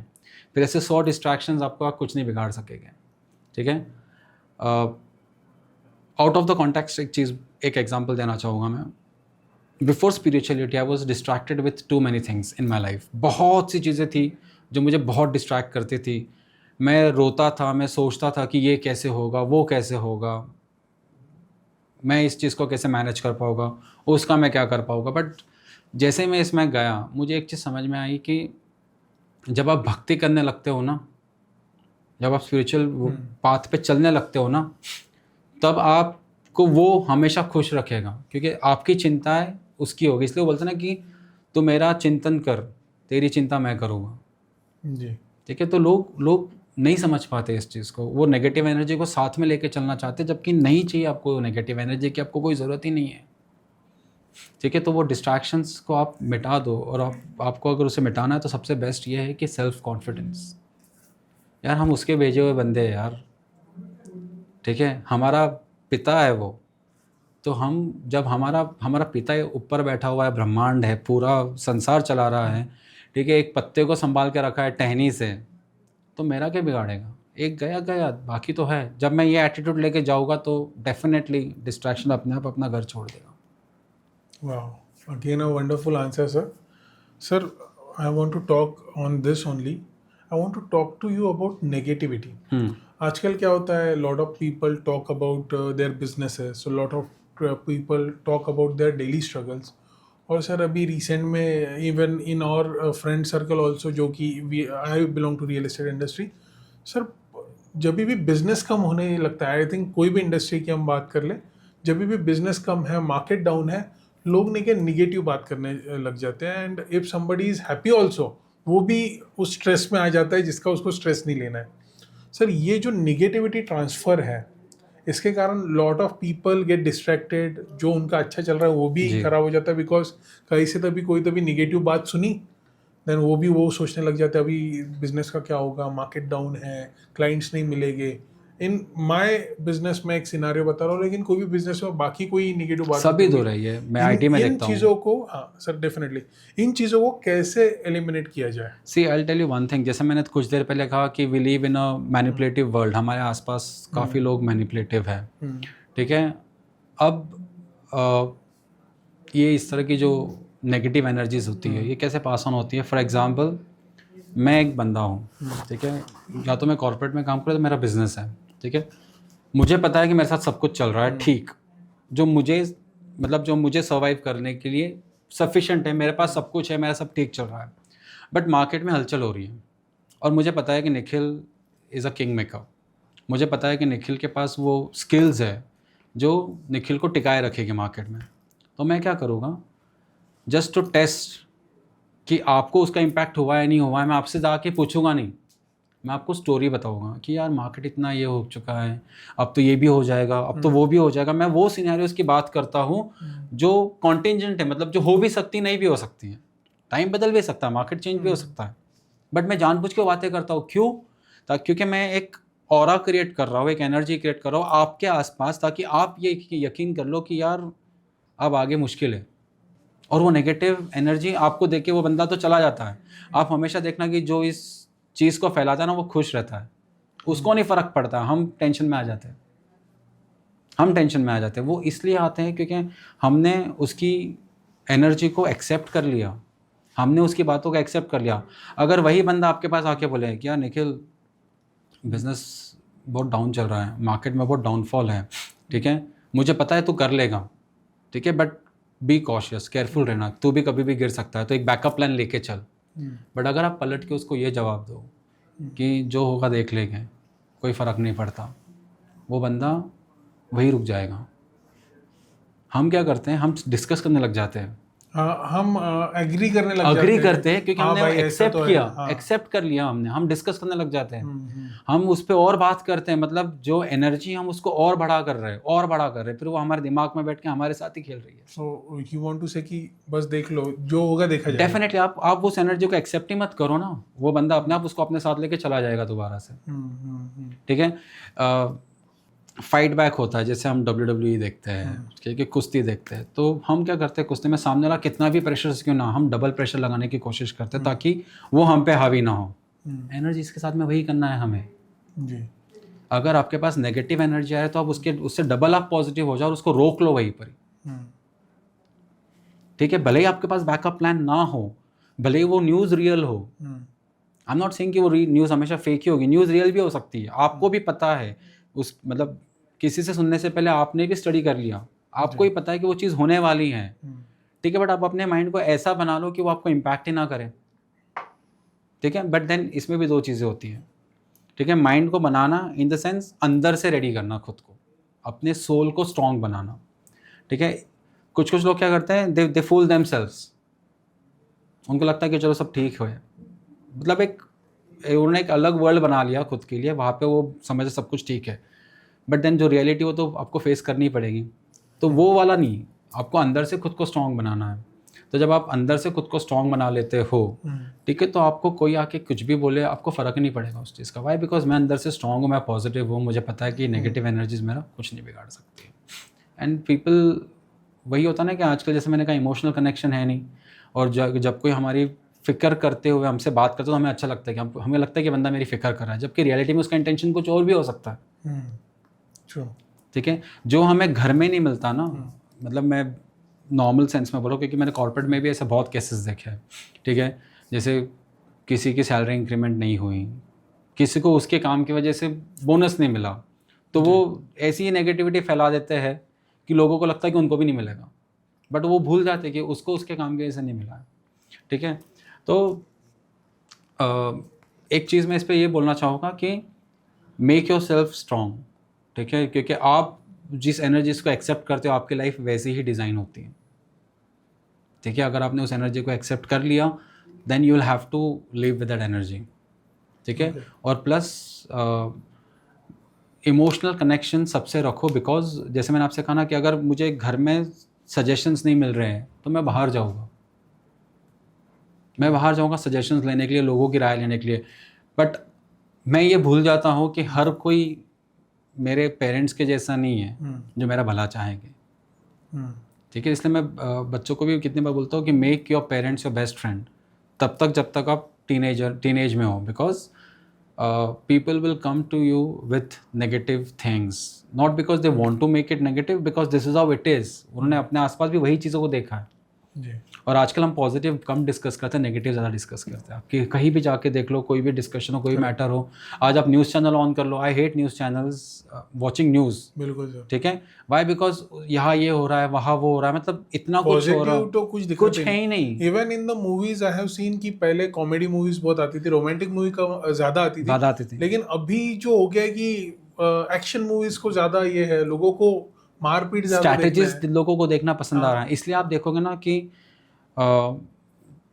फिर ऐसे 100 डिस्ट्रैक्शंस आपको कुछ नहीं बिगाड़ सकेंगे, ठीक है। आउट ऑफ द कॉन्टेक्स्ट एक एग्जांपल देना चाहूँगा मैं। Before spirituality I was distracted with to many things in my life. बहुत सी चीज़ें थी जो मुझे बहुत डिस्ट्रैक्ट करती थी। मैं रोता था, मैं सोचता था कि ये कैसे होगा, वो कैसे होगा, मैं इस चीज़ को कैसे मैनेज कर पाऊँगा, उसका मैं क्या कर पाऊँगा। बट जैसे मैं इसमें गया मुझे एक चीज़ समझ में आई कि जब आप भक्ति करने लगते हो ना, जब आप स्पिरिचुअल पाथ पे चलने लगते हो ना, तब आपको वो हमेशा खुश रखेगा क्योंकि आपकी चिंताएं उसकी होगी। इसलिए वो बोलते ना कि तू मेरा चिंतन कर, तेरी चिंता मैं करूँगा जी, ठीक है। तो लोग नहीं समझ पाते इस चीज़ को, वो नेगेटिव एनर्जी को साथ में लेके चलना चाहते, जबकि नहीं चाहिए आपको नेगेटिव एनर्जी की, आपको कोई ज़रूरत ही नहीं है। ठीक है, तो वो डिस्ट्रैक्शंस को आप मिटा दो, और आपको अगर उसे मिटाना है तो सबसे बेस्ट ये है कि सेल्फ कॉन्फिडेंस। यार हम उसके भेजे हुए बंदे हैं यार, ठीक है, हमारा पिता है वो। तो हम जब हमारा हमारा पिता ऊपर बैठा हुआ है, ब्रह्मांड है, पूरा संसार चला रहा है, ठीक है, एक पत्ते को संभाल के रखा है टहनी से, तो मेरा क्या बिगाड़ेगा? एक गया गया, बाकी तो है। जब मैं ये एटीट्यूड लेके जाऊँगा तो डेफिनेटली डिस्ट्रैक्शन अपने आप अपना घर छोड़ देगा। Wow, again a wonderful answer, sir. Sir, I want to talk on this only. I want to talk to you about negativity. आजकल क्या होता है, lot of people talk about their businesses, so lot of people talk about their daily struggles. और sir अभी recent में even in our friend circle also, जो कि I belong to real estate industry, sir जब भी business कम होने लगता है, आई थिंक कोई भी इंडस्ट्री की हम बात कर लें, जब भी बिजनेस कम है, मार्केट डाउन है, लोग नेगेटिव बात करने लग जाते हैं। And if somebody is happy also, वो भी उस स्ट्रेस में आ जाता है जिसका उसको स्ट्रेस नहीं लेना है। सर ये जो निगेटिविटी ट्रांसफर है, इसके कारण lot of people get distracted, जो उनका अच्छा चल रहा है वो भी खराब हो जाता है, बिकॉज कहीं से कोई निगेटिव बात सुनी, देन वो सोचने लग जाते हैं अभी बिजनेस का क्या होगा, मार्केट डाउन है, क्लाइंट्स नहीं मिलेंगे। इन माय बिजनेस में एक सिनारियो बता रहा हूँ, लेकिन कोई भी बिजनेस में बाकी कोई निगेटिव बात सभी दो रही है, मैं आईटी में देखता हूँ। इन चीज़ों को, हाँ सर डेफिनेटली, इन चीज़ों को कैसे एलिमिनेट किया जाए? See I tell you one thing, जैसे मैंने कुछ देर पहले कहा कि we live in a manipulative world, हमारे आसपास काफ़ी लोग मैनिपुलेटिव है, ठीक है। अब ये इस तरह की जो नेगेटिव एनर्जीज होती है, ये कैसे पास ऑन होती है? फॉर एग्जांपल, मैं एक बंदा हूँ, ठीक है, या तो मैं कॉर्पोरेट में काम करूँ, तो मेरा बिजनेस है, ठीक है, मुझे पता है कि मेरे साथ सब कुछ चल रहा है ठीक, जो मुझे सर्वाइव करने के लिए सफिशेंट है, मेरे पास सब कुछ है, मेरा सब ठीक चल रहा है। बट मार्केट में हलचल हो रही है, और मुझे पता है कि Nikhil is a king maker, मुझे पता है कि निखिल के पास वो स्किल्स है जो निखिल को टिकाए रखेगी मार्केट में। तो मैं क्या करूँगा, जस्ट टू टेस्ट कि आपको उसका इम्पैक्ट हुआ है नहीं हुआ है, मैं आपसे जाके पूछूंगा नहीं, मैं आपको स्टोरी बताऊंगा कि यार मार्केट इतना ये हो चुका है, अब तो ये भी हो जाएगा, अब तो वो भी हो जाएगा। मैं वो सिनेरियोस की बात करता हूँ जो कॉन्टिजेंट है, मतलब जो हो भी सकती नहीं भी हो सकती हैं, टाइम बदल भी सकता है, मार्केट चेंज भी हो सकता है, बट मैं जानबूझ के बातें करता हूँ। क्यों? क्योंकि मैं एक ऑरा क्रिएट कर रहा हूँ, एक एनर्जी क्रिएट कर रहा हूँ आपके आसपास, ताकि आप ये यकीन कर लो कि यार अब आगे मुश्किल है, और वो नेगेटिव एनर्जी आपको देख के वो बंदा तो चला जाता है। आप हमेशा देखना कि जो इस चीज़ को फैलाता है ना, वो खुश रहता है, उसको नहीं फ़र्क पड़ता। हम टेंशन में आ जाते हैं, वो इसलिए आते हैं क्योंकि हमने उसकी एनर्जी को एक्सेप्ट कर लिया, हमने उसकी बातों को एक्सेप्ट कर लिया। अगर वही बंदा आपके पास आके बोले कि यार निखिल बिजनेस बहुत डाउन चल रहा है, मार्केट में बहुत डाउनफॉल है, ठीक है, मुझे पता है तू कर लेगा, ठीक है, बट बी कॉशियस, केयरफुल रहना, तू भी कभी भी गिर सकता है, तो एक बैकअप प्लान लेके चल। बट अगर आप पलट के उसको ये जवाब दो कि जो होगा देख लेंगे, कोई फ़र्क नहीं पड़ता, वो बंदा वही रुक जाएगा। हम क्या करते हैं, हम डिस्कस करने लग जाते हैं, हम एग्री करने लग अग्री करते हैं, क्योंकि हमने एक्सेप्ट किया, हाँ। एक्सेप्ट कर लिया हमने, हम डिस्कस करने लग जाते हैं, हम उस पर और बात करते हैं, मतलब जो एनर्जी हम उसको और बढ़ा कर रहे हैं, फिर वो हमारे दिमाग में बैठ के हमारे साथ ही खेल रही है। सो यू वांट टू से कि बस देख लो, जो होगा देखा जाएगा। डेफिनेटली आप उस एनर्जी को एक्सेप्ट ही मत करो ना, वो बंदा अपने आप उसको अपने साथ लेके चला जाएगा दोबारा से, ठीक है। फाइट बैक होता है, जैसे हम WWE देखते हैं, ठीक है, कुश्ती देखते हैं, तो हम क्या करते हैं, कुश्ती में सामने वाला कितना भी प्रेशर क्यों ना, हम डबल प्रेशर लगाने की कोशिश करते हैं ताकि वो हम पे हावी ना हो। एनर्जी इसके साथ में वही करना है हमें जी। अगर आपके पास नेगेटिव एनर्जी आए तो आप उससे डबल आप पॉजिटिव हो जाओ और उसको रोक लो वहीं पर, ठीक है। भले ही आपके पास बैकअप प्लान ना हो, भले ही वो न्यूज़ रियल हो, आई एम नॉट सेइंग कि वो न्यूज़ हमेशा फेक ही होगी, न्यूज़ रियल भी हो सकती है, आपको भी पता है, उस मतलब किसी से सुनने से पहले आपने भी स्टडी कर लिया, आपको ही पता है कि वो चीज़ होने वाली है, ठीक है, बट आप अपने माइंड को ऐसा बना लो कि वो आपको इम्पैक्ट ही ना करे, ठीक है। बट देन इसमें भी दो चीज़ें होती हैं, ठीक है, माइंड को बनाना इन द सेंस अंदर से रेडी करना, खुद को, अपने सोल को स्ट्रॉन्ग बनाना, ठीक है। कुछ लोग क्या करते हैं, दे फूल देमसेल्व्स, उनको लगता है कि चलो सब ठीक है, मतलब उन्होंने एक अलग वर्ल्ड बना लिया खुद के लिए, वहाँ पे वो समझे सब कुछ ठीक है, बट देन जो रियलिटी वो तो आपको फेस करनी पड़ेगी। तो वो वाला नहीं, आपको अंदर से खुद को स्ट्रांग बनाना है। तो जब आप अंदर से खुद को स्ट्रांग बना लेते हो, ठीक है, तो आपको कोई आके कुछ भी बोले आपको फ़र्क नहीं पड़ेगा उस चीज़ का। वाई? बिकॉज मैं अंदर से स्ट्रांग हूँ, मैं पॉजिटिव हूँ, मुझे पता है कि नेगेटिव एनर्जीज मेरा कुछ नहीं बिगाड़ सकती। एंड पीपल, वही होता ना कि आजकल जैसे मैंने कहा इमोशनल कनेक्शन है नहीं, और जब कोई हमारी फ़िक्र करते हुए हमसे बात करते तो हमें अच्छा लगता है कि हमें लगता है कि बंदा मेरी फ़िक्र कर रहा है, जबकि रियलिटी में उसका इंटेंशन कुछ और भी हो सकता है। ट्रू। ठीक है, जो हमें घर में नहीं मिलता ना, मतलब मैं नॉर्मल सेंस में बोलूँ, क्योंकि मैंने कॉर्पोरेट में भी ऐसे बहुत केसेस देखे हैं। ठीक है, जैसे किसी की सैलरी इंक्रीमेंट नहीं हुई, किसी को उसके काम की वजह से बोनस नहीं मिला, तो वो ऐसी ही नेगेटिविटी फैला देते हैं कि लोगों को लगता है कि उनको भी नहीं मिलेगा, बट वो भूल जाते हैं कि उसको उसके काम की वजह से नहीं मिला है। ठीक है, तो एक चीज़ मैं इस पे ये बोलना चाहूँगा कि मेक योर सेल्फ स्ट्रॉन्ग। ठीक है, क्योंकि आप जिस एनर्जीज को एक्सेप्ट करते हो आपकी लाइफ वैसी ही डिज़ाइन होती है। ठीक है, अगर आपने उस एनर्जी को एक्सेप्ट कर लिया, then you will have to live with that energy. ठीक है, और प्लस इमोशनल कनेक्शन सबसे रखो, बिकॉज जैसे मैंने आपसे कहा ना कि अगर मुझे घर में सजेशंस नहीं मिल रहे हैं तो मैं बाहर जाऊँगा, मैं बाहर जाऊँगा सजेशंस लेने के लिए, लोगों की राय लेने के लिए, बट मैं ये भूल जाता हूँ कि हर कोई मेरे पेरेंट्स के जैसा नहीं है जो मेरा भला चाहेंगे। ठीक है, इसलिए मैं बच्चों को भी कितनी बार बोलता हूँ कि make your parents your best friend, तब तक जब तक आप टीनेज में हो, because people will come to you with negative things, not because they want to make it negative, because this is how it is। उन्होंने अपने आसपास भी वही चीज़ों को देखा है जी। और आजकल हम पॉजिटिव कम डिस्कस करते हैं, नेगेटिव ज़्यादा डिस्कस करते हैं। आप कहीं भी जाके देख लो, कोई भी डिस्कशन हो, कोई मैटर हो, आज आप न्यूज़ चैनल ऑन कर लो, I hate news channels watching news. बिल्कुल सर। ठीक है, वाई? बिकॉज यहाँ ये हो रहा है, वहाँ वो हो रहा है, मतलब इतना कुछ हो रहा है, तो कुछ कुछ है ही नहीं। Even in the movies I have seen कि पहले कॉमेडी मूवीज बहुत आती थी, रोमांटिक मूवी का ज्यादा आती थी, लेकिन अभी जो हो गया कि एक्शन मूवीज को ज्यादा ये है, लोगों को मारपीट ज्यादा देखना स्ट्रैटेजीज है। लोगों को देखना पसंद आ रहा है। इसलिए आप देखोगे ना कि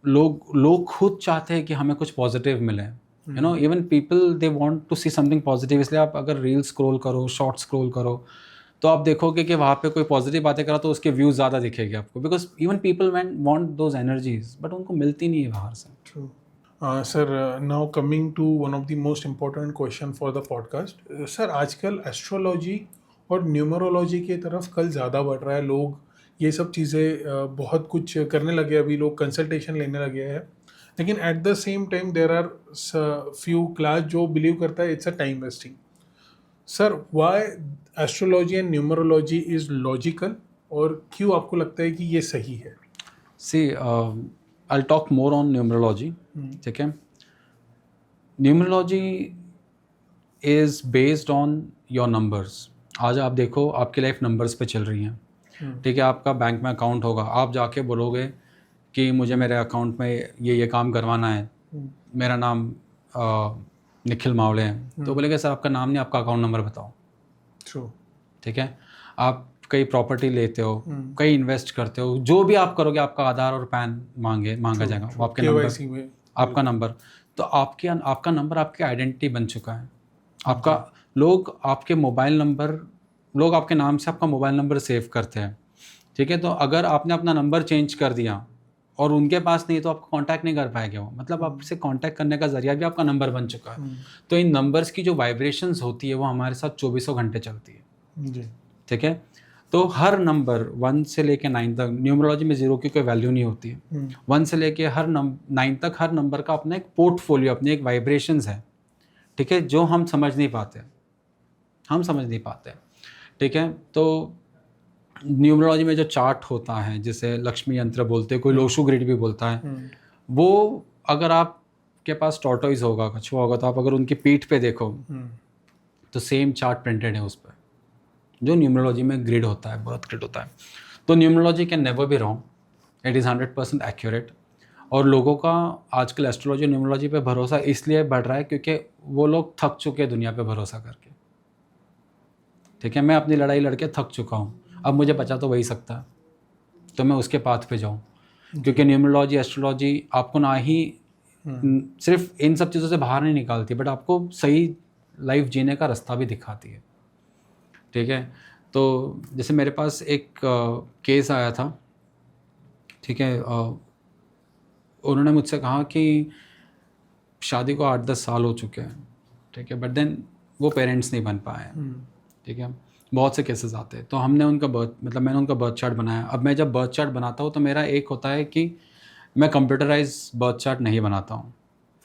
लोग खुद चाहते हैं कि हमें कुछ पॉजिटिव मिले। You know, even people they want to see something positive. इसलिए आप अगर रील स्क्रॉल करो, शॉर्ट स्क्रॉल करो, तो आप देखोगे कि वहाँ पे कोई पॉजिटिव बातें करा तो उसके व्यूज़ ज़्यादा दिखेंगे आपको, because even people want those energies, but उनको मिलती नहीं है बाहर से। True. Sir, now coming to one of the most important question for the podcast. Sir, आजकल एस्ट्रोलॉजी और न्यूमरोलॉजी की तरफ कल ज़्यादा बढ़ रहा है, लोग ये सब चीज़ें बहुत कुछ करने लगे, अभी लोग कंसल्टेशन लेने लगे हैं, लेकिन at the same time there are few class जो बिलीव करता है it's a time wasting. Sir, why astrology and numerology is logical, और क्यों आपको लगता है कि ये सही है? सी, I'll talk more on numerology। ठीक है, numerology is based on your numbers. आज आप देखो आपकी लाइफ नंबर्स पे चल रही है। ठीक है, आपका बैंक में अकाउंट होगा, आप जाके बोलोगे कि मुझे मेरे अकाउंट में ये काम करवाना है, मेरा नाम निखिल मावड़े है, तो बोलेगा सर आपका नाम नहीं, आपका अकाउंट नंबर बताओ। ट्रू। ठीक है, आप कई प्रॉपर्टी लेते हो, कई इन्वेस्ट करते हो, जो भी आप करोगे आपका आधार और पैन मांगा जाएगा, वो आपके नंबर, आपका नंबर, तो आपका नंबर आपकी आइडेंटिटी बन चुका है। आपका लोग आपके मोबाइल नंबर, लोग आपके नाम से आपका मोबाइल नंबर सेव करते हैं। ठीक है, तो अगर आपने अपना नंबर चेंज कर दिया और उनके पास नहीं, तो आपको कांटेक्ट नहीं कर पाएंगे वो, मतलब आपसे कांटेक्ट करने का जरिया भी आपका नंबर बन चुका है। तो इन नंबर्स की जो वाइब्रेशंस होती है वो हमारे साथ 24 घंटे चलती है जी। ठीक है, तो हर नंबर 1 से लेके 9 तक, न्यूमरोलॉजी में 0 की कोई वैल्यू नहीं होती है। 1 से लेके हर 9 तक हर नंबर का अपना एक पोर्टफोलियो, अपनी एक वाइब्रेशंस है। ठीक है, जो हम समझ नहीं पाते। ठीक है, तो न्यूमरोलॉजी में जो चार्ट होता है, जिसे लक्ष्मी यंत्र बोलते हैं, कोई लोशु ग्रिड भी बोलता है, वो अगर आपके पास टॉर्टोइज होगा, कछुआ होगा, तो आप अगर उनकी पीठ पे देखो तो सेम चार्ट प्रिंटेड है उस पर, जो न्यूमरोलॉजी में ग्रिड होता है, बर्थ ग्रिड होता है। तो numerology can never be wrong, it is 100% accurate. और लोगों का आजकल एस्ट्रोलॉजी न्यूमरोलॉजी पे भरोसा इसलिए बढ़ रहा है क्योंकि वो लोग थक चुके हैं दुनिया पे भरोसा करके। ठीक है, मैं अपनी लड़ाई लड़के थक चुका हूँ, अब मुझे बचा तो वही सकता है, तो मैं उसके पाथ पे जाऊँ, क्योंकि न्यूमरोलॉजी एस्ट्रोलॉजी आपको ना ही सिर्फ इन सब चीज़ों से बाहर नहीं निकालती, बट आपको सही लाइफ जीने का रास्ता भी दिखाती है। ठीक है, तो जैसे मेरे पास एक केस आया था, ठीक है, उन्होंने मुझसे कहा कि शादी को 8-10 साल हो चुके हैं, ठीक है, बट देन वो पेरेंट्स नहीं बन पाए हैं, ठीक है। बहुत से केसेस आते हैं, तो हमने उनका मैंने उनका बर्थ चार्ट बनाया। अब मैं जब बर्थ चार्ट बनाता हूँ तो मेरा एक होता है कि मैं कंप्यूटराइज बर्थ चार्ट नहीं बनाता हूँ।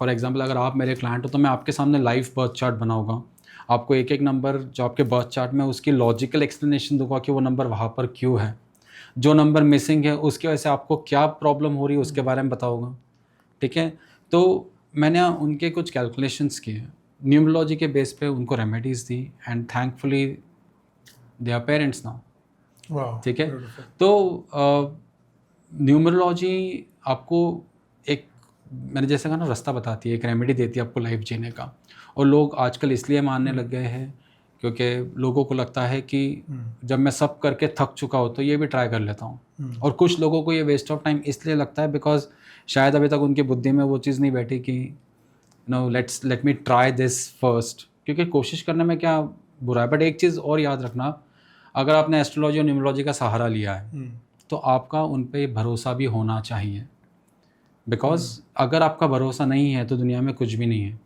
फॉर एग्जांपल अगर आप मेरे क्लाइंट हो तो मैं आपके सामने लाइव बर्थ चार्ट बनाऊंगा, आपको एक एक नंबर जो आपके बर्थ चार्ट में उसकी लॉजिकल एक्सप्लेनेशन दूंगा कि वो नंबर वहाँ पर क्यों है, जो नंबर मिसिंग है उसकी वजह से आपको क्या प्रॉब्लम हो रही है उसके बारे में बताऊँगा, ठीक है। तो मैंने उनके कुछ कैलकुलेशंस किए, न्यूमरोलॉजी के बेस पे उनको रेमेडीज़ दी, and thankfully they are parents now, वाह, ठीक है। तो न्यूमरोलॉजी आपको एक, मैंने जैसे कहा ना, रास्ता बताती है, एक रेमेडी देती है आपको लाइफ जीने का। और लोग आजकल इसलिए मानने लग गए हैं क्योंकि लोगों को लगता है कि जब मैं सब करके थक चुका हूँ तो ये भी ट्राई कर लेता हूँ। और कुछ लोगों को ये वेस्ट ऑफ टाइम इसलिए लगता है बिकॉज शायद अभी तक उनकी बुद्धि में वो चीज़ नहीं बैठी कि no let me try this first, क्योंकि कोशिश करने में क्या बुरा है। बट एक चीज़ और याद रखना, अगर आपने एस्ट्रोलॉजी और न्यूमरोलॉजी का सहारा लिया है तो आपका उन पे भरोसा भी होना चाहिए, बिकॉज अगर आपका भरोसा नहीं है तो दुनिया में कुछ भी नहीं है।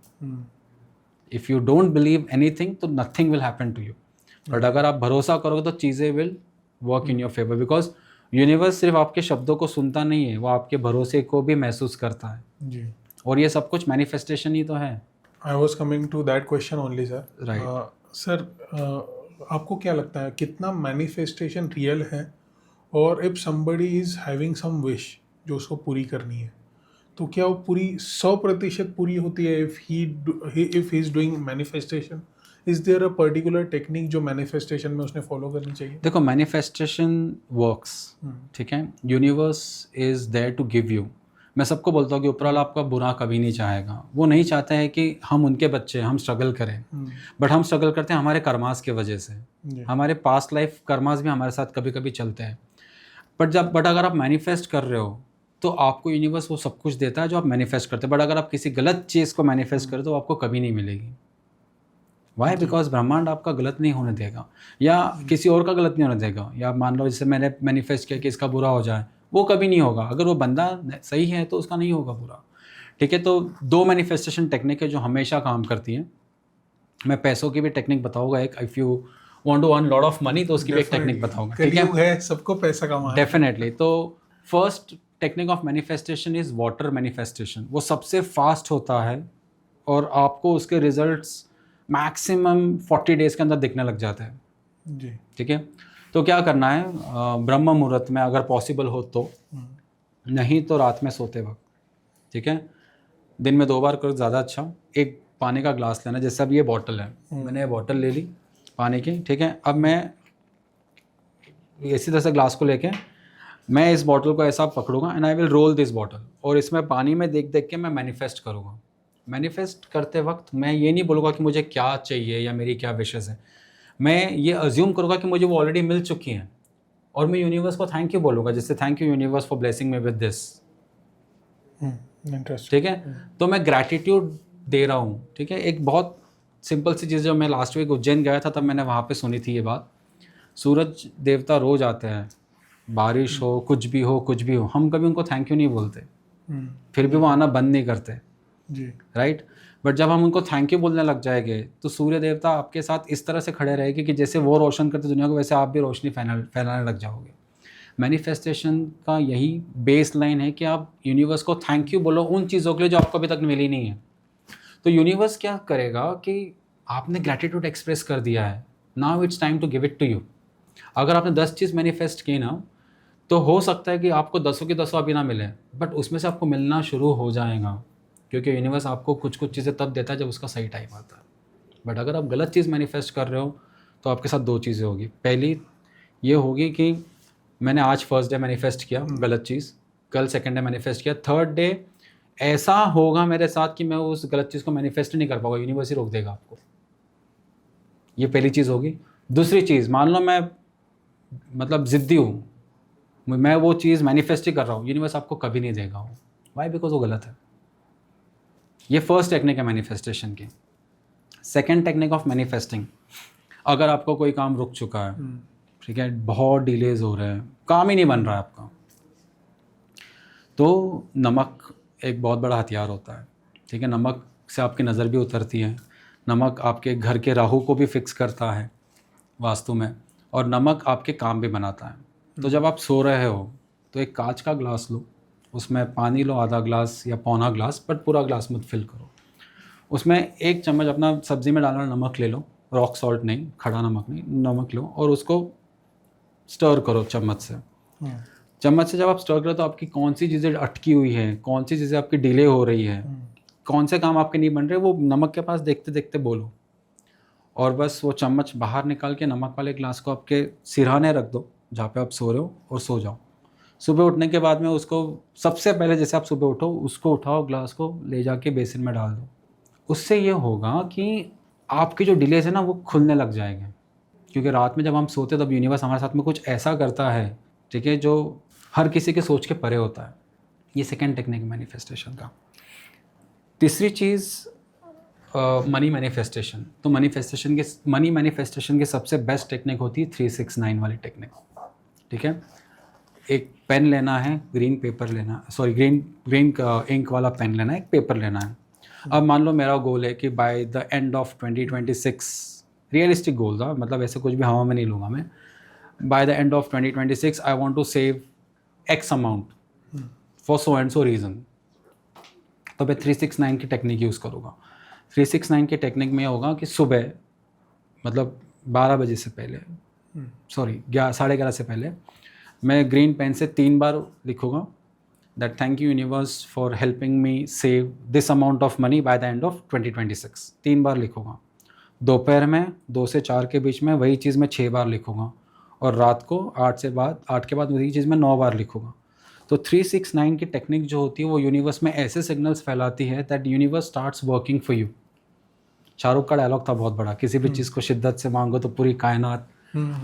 If you don't believe anything तो nothing will happen to you, but अगर आप भरोसा करोगे तो चीज़ें will work in your favour, because universe सिर्फ आपके शब्दों को सुनता नहीं है, वो आपके भरोसे को भी महसूस करता है जी। और ये सब कुछ मैनिफेस्टेशन ही तो है। I was coming to that question only sir. Right. Sir, आपको क्या लगता है कितना मैनिफेस्टेशन रियल है, और if somebody is having some wish जो उसको पूरी करनी है, तो क्या वो पूरी 100% पूरी होती है? If he is doing manifestation, is there a particular technique जो मैनिफेस्टेशन में उसने फॉलो करनी चाहिए? देखो, मैनिफेस्टेशन वर्क्स, ठीक है, universe is there to give you. मैं सबको बोलता हूँ कि ऊपर वाला आपका बुरा कभी नहीं चाहेगा, वो नहीं चाहता है कि हम उनके बच्चे हम स्ट्रगल करें, बट हम स्ट्रगल करते हैं हमारे कर्मास की वजह से। हमारे पास्ट लाइफ कर्मास भी हमारे साथ कभी कभी चलते हैं, बट अगर आप मैनिफेस्ट कर रहे हो तो आपको यूनिवर्स वो सब कुछ देता है जो आप मैनिफेस्ट करते हैं। बट अगर आप किसी गलत चीज़ को मैनिफेस्ट करें तो आपको कभी नहीं मिलेगी। वाई? बिकॉज ब्रह्मांड आपका गलत नहीं होने देगा, या किसी और का गलत नहीं होने देगा। या मान लो जैसे मैंने मैनिफेस्ट किया कि इसका बुरा हो जाए, वो कभी नहीं होगा। अगर वो बंदा सही है तो उसका नहीं होगा बुरा, ठीक है। तो 2 मैनिफेस्टेशन टेक्निक है जो हमेशा काम करती हैं। मैं पैसों की भी टेक्निक बताऊंगा एक, if you want to earn lot of money तो उसकी भी एक टेक्निक बताऊंगा, ठीक है। सबको पैसा कमाना है। डेफिनेटली। तो first technique of manifestation is water manifestation. वो सबसे फास्ट होता है और आपको उसके रिजल्ट्स मैक्सिमम 40 डेज़ के अंदर दिखने लग जाते हैं जी। ठीक है। तो क्या करना है, ब्रह्म मुहूर्त में अगर पॉसिबल हो तो, नहीं तो रात में सोते वक्त, ठीक है। दिन में 2 बार करो ज़्यादा अच्छा। एक पानी का ग्लास लेना, जैसे अब ये बॉटल है, मैंने ये बॉटल ले ली पानी की, ठीक है। अब मैं इसी तरह से ग्लास को लेके मैं इस बॉटल को ऐसा पकड़ूंगा and I will roll this bottle, और इसमें पानी में देख देख के मैं मैनिफेस्ट करूँगा। मैनिफेस्ट करते वक्त मैं ये नहीं बोलूँगा कि मुझे क्या चाहिए या मेरी क्या विशेस है, मैं ये अज्यूम करूँगा कि मुझे वो ऑलरेडी मिल चुकी हैं, और मैं यूनिवर्स को थैंक यू बोलूँगा, जैसे thank you universe for blessing me with this, ठीक है। तो मैं ग्रैटिट्यूड दे रहा हूँ, ठीक है। एक बहुत सिंपल सी चीज़, जो मैं लास्ट वीक उज्जैन गया था तब मैंने वहाँ पे सुनी थी ये बात। सूरज देवता रोज आते हैं, बारिश हो, कुछ भी हो, हम कभी उनको थैंक यू नहीं बोलते, फिर भी वो आना बंद नहीं करते जी, राइट। बट जब हम उनको थैंक यू बोलने लग जाएंगे तो सूर्य देवता आपके साथ इस तरह से खड़े रहेंगे कि जैसे वो रोशन करते दुनिया को, वैसे आप भी रोशनी फैलाने लग जाओगे। मैनिफेस्टेशन का यही बेस लाइन है कि आप यूनिवर्स को थैंक यू बोलो उन चीज़ों के लिए जो आपको अभी तक मिली नहीं है। तो यूनिवर्स क्या करेगा कि आपने ग्रैटिट्यूड एक्सप्रेस कर दिया है, now it's time to give it to you. अगर आपने 10 चीज़ मैनिफेस्ट की ना, तो हो सकता है कि आपको 10 की 10 अभी ना मिले, बट उसमें से आपको मिलना शुरू हो जाएगा, क्योंकि यूनिवर्स आपको कुछ कुछ चीज़ें तब देता है जब उसका सही टाइम आता है। बट अगर आप गलत चीज़ मैनिफेस्ट कर रहे हो तो आपके साथ 2 चीज़ें होगी। पहली ये होगी कि मैंने आज फर्स्ट डे मैनिफेस्ट किया गलत चीज़, कल सेकंड डे मैनिफेस्ट किया, थर्ड डे ऐसा होगा मेरे साथ कि मैं उस गलत चीज़ को मैनिफेस्ट नहीं कर पाऊंगा, यूनिवर्स ही रोक देगा आपको। ये पहली चीज़ होगी। दूसरी चीज़, मान लो मैं मतलब ज़िद्दी हूँ, मैं वो चीज़ मैनिफेस्ट ही कर रहा हूँ, यूनिवर्स आपको कभी नहीं देगा वो। वाई? बिकॉज वो गलत है। ये फर्स्ट टेक्निक है मैनिफेस्टेशन की। सेकेंड टेक्निक ऑफ मैनिफेस्टिंग, अगर आपका कोई काम रुक चुका है, ठीक है, बहुत डिलेज हो रहे हैं, काम ही नहीं बन रहा है आपका, तो नमक एक बहुत बड़ा हथियार होता है, ठीक है। नमक से आपकी नज़र भी उतरती है, नमक आपके घर के राहु को भी फिक्स करता है वास्तु में, और नमक आपके काम भी बनाता है। तो जब आप सो रहे हो तो एक कांच का ग्लास लो, उसमें पानी लो आधा ग्लास या पौना ग्लास, बट पूरा ग्लास मत फिल करो। उसमें 1 चम्मच अपना सब्ज़ी में डालना नमक ले लो, रॉक सॉल्ट नहीं, खड़ा नमक नहीं, नमक लो, और उसको स्टर करो चम्मच से। चम्मच से जब आप स्टर करो तो आपकी कौन सी चीज़ें अटकी हुई है, कौन सी चीज़ें आपकी डिले हो रही है, कौन से काम आपके नहीं बन रहे, वो नमक के पास देखते देखते बोलो, और बस वो चम्मच बाहर निकाल के नमक वाले ग्लास को आपके सिरहाने रख दो जहाँ पे आप सो रहे हो, और सो जाओ। सुबह उठने के बाद में उसको सबसे पहले, जैसे आप सुबह उठो, उसको उठाओ, ग्लास को ले जाके बेसिन में डाल दो। उससे ये होगा कि आपके जो डिलेज है ना वो खुलने लग जाएंगे, क्योंकि रात में जब हम सोते तब यूनिवर्स हमारे साथ में कुछ ऐसा करता है, ठीक है, जो हर किसी के सोच के परे होता है। ये सेकंड टेक्निक मैनिफेस्टेशन का। तीसरी चीज़ मनी मैनिफेस्टेशन। तो मनी मैनिफेस्टेशन की सबसे बेस्ट टेक्निक होती है 369 वाली टेक्निक, ठीक है। एक पेन लेना है, ग्रीन इंक वाला पेन लेना है, एक पेपर लेना है। अब मान लो मेरा गोल है कि bye the end of 2026, realistic गोल था, मतलब ऐसे कुछ भी हवा में नहीं लूँगा मैं, by the end of 2026 I want to save X amount for so and so reason. तो मैं 369 की टेक्निक यूज़ करूँगा। 369 की टेक्निक में होगा कि सुबह, मतलब 12 बजे से पहले, सॉरी 11:30 से पहले, मैं ग्रीन पेन से 3 बार लिखूँगा that thank you universe for helping me save this amount of money by the end of 2026। 3 बार लिखूँगा। दोपहर में 2 से 4 के बीच में वही चीज़ मैं 6 बार लिखूँगा, और रात को 8 के बाद वही चीज़ मैं 9 बार लिखूँगा। तो 369 की टेक्निक जो होती है वो यूनिवर्स में ऐसे सिग्नल्स फैलाती है that universe starts working for you. Shahrukh का डायलॉग था बहुत बड़ा, किसी भी चीज़ को शिद्दत से मांगो तो पूरी कायनात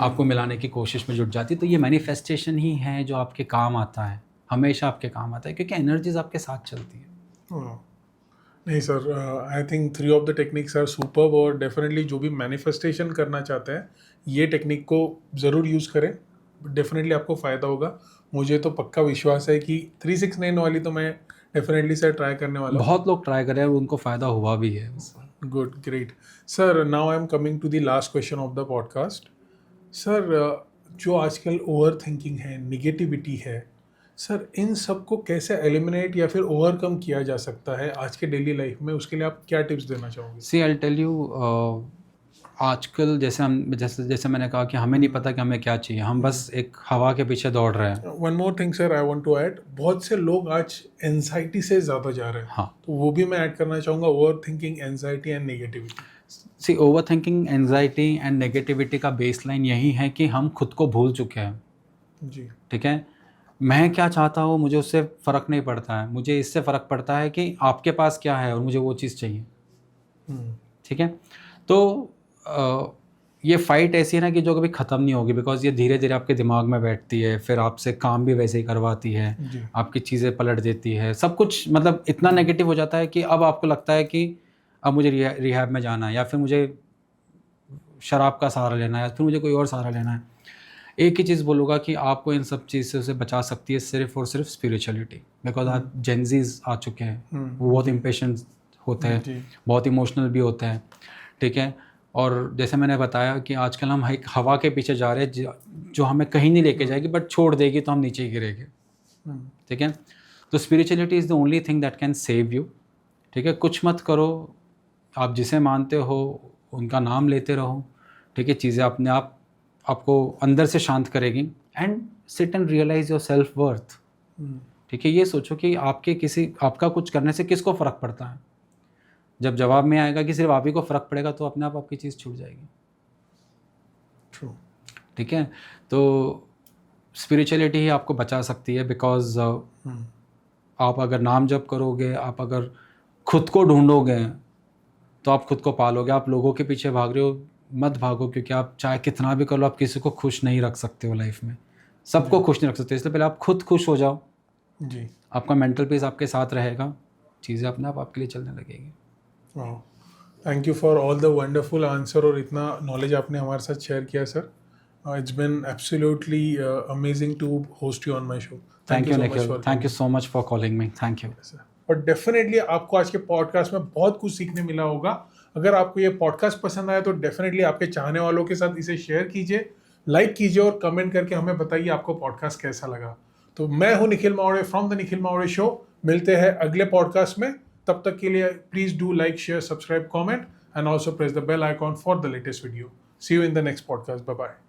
आपको मिलाने की कोशिश में जुट जाती है। तो ये मैनिफेस्टेशन ही है जो आपके काम आता है, हमेशा आपके काम आता है, क्योंकि एनर्जीज आपके साथ चलती है। नहीं sir, I think 3 of the techniques are superb, और डेफिनेटली जो भी मैनिफेस्टेशन करना चाहते हैं ये टेक्निक को ज़रूर यूज़ करें, डेफिनेटली आपको फ़ायदा होगा। मुझे तो पक्का विश्वास है कि 369 वाली तो मैं डेफिनेटली सर ट्राई करने वाला हूँ। बहुत लोग ट्राई कर रहे हैं और उनको फ़ायदा हुआ भी है। Good, great sir. Now I am coming to the last question of the podcast. Sir, जो आजकल ओवर थिंकिंग है, निगेटिविटी है, सर इन सब को कैसे एलिमिनेट या फिर ओवरकम किया जा सकता है आज के डेली लाइफ में, उसके लिए आप क्या टिप्स देना चाहोगे? सी आई टेल यू, आजकल जैसे मैंने कहा कि हमें नहीं पता कि हमें क्या चाहिए, हम बस एक हवा के पीछे दौड़ रहे हैं। One more thing sir, I want to add, बहुत से लोग आज एंजाइटी से ज़्यादा जा रहे हैं। हाँ, तो वो भी मैं ऐड करना चाहूँगा, over thinking, anxiety and negativity. See over thinking, anxiety and negativity का बेस लाइन यही है कि हम खुद को भूल चुके हैं। जी, ठीक है, मैं क्या चाहता हूँ मुझे उससे फ़र्क नहीं पड़ता है, मुझे इससे फ़र्क पड़ता है कि आपके पास क्या है और मुझे वो चीज़ चाहिए। ठीक है, तो ये फ़ाइट ऐसी है ना कि जो कभी ख़त्म नहीं होगी, बिकॉज ये धीरे धीरे आपके दिमाग में बैठती है, फिर आपसे काम भी वैसे ही करवाती है, जी, आपकी चीज़ें पलट देती है, सब कुछ मतलब इतना नेगेटिव हो जाता है कि अब आपको लगता है कि अब मुझे रिहैब में जाना है, या फिर मुझे शराब का सहारा लेना है, या फिर मुझे कोई और सहारा लेना है। एक ही चीज़ बोलूँगा कि आपको इन सब चीज़ से उसे बचा सकती है सिर्फ और सिर्फ स्पिरिचुअलिटी, बिकॉज आज जेंजीज आ चुके हैं, वो बहुत इम्पेशेंट होते हैं, जी, बहुत इमोशनल भी होते हैं। ठीक है, और जैसे मैंने बताया कि आजकल हम एक हवा के पीछे जा रहे हैं जो हमें कहीं नहीं लेके जाएगी, बट छोड़ देगी तो हम नीचे ही गिरेंगे। ठीक है, तो spirituality is the only thing that can save you. ठीक है, कुछ मत करो, आप जिसे मानते हो उनका नाम लेते रहो। ठीक है, चीज़ें अपने आप आपको अंदर से शांत करेगी। And sit and realise your self worth. ठीक है, ये सोचो कि आपका कुछ करने से किसको फ़र्क पड़ता है। जब जवाब में आएगा कि सिर्फ आप ही को फ़र्क पड़ेगा तो अपने आप आपकी चीज़ छूट जाएगी। ट्रू। ठीक है, तो स्पिरिचुअलिटी ही आपको बचा सकती है, बिकॉज आप अगर नाम जप करोगे, आप अगर खुद को ढूंढोगे तो आप खुद को पालोगे। आप लोगों के पीछे भाग रहे हो, मत भागो, क्योंकि आप चाहे कितना भी कर लो आप किसी को खुश नहीं रख सकते हो लाइफ में, सबको खुश नहीं रख सकते। इसलिए पहले आप खुद खुश हो जाओ, जी, आपका मेंटल पीस आपके साथ रहेगा, चीज़ें अपने आप आपके लिए चलने लगेगी। वाह, thank you for all the wonderful answer और इतना नॉलेज आपने हमारे साथ शेयर किया sir. It's been absolutely amazing to host you on my show. Thank you Nikhil, thank you so much for calling me, thank you. और definitely आपको आज के पॉडकास्ट में बहुत कुछ सीखने मिला होगा. अगर आपको ये पॉडकास्ट पसंद आया तो डेफिनेटली आपके चाहने वालों के साथ इसे शेयर कीजिए, लाइक कीजिए और कमेंट करके हमें बताइए आपको पॉडकास्ट कैसा लगा. तो मैं हूं Nikhil Mawade from the Nikhil Mawade show. मिलते हैं अगले पॉडकास्ट में. तब तक के लिए please do like, share, subscribe, comment and also press the bell icon for the latest video. See you in the next podcast. Bye bye.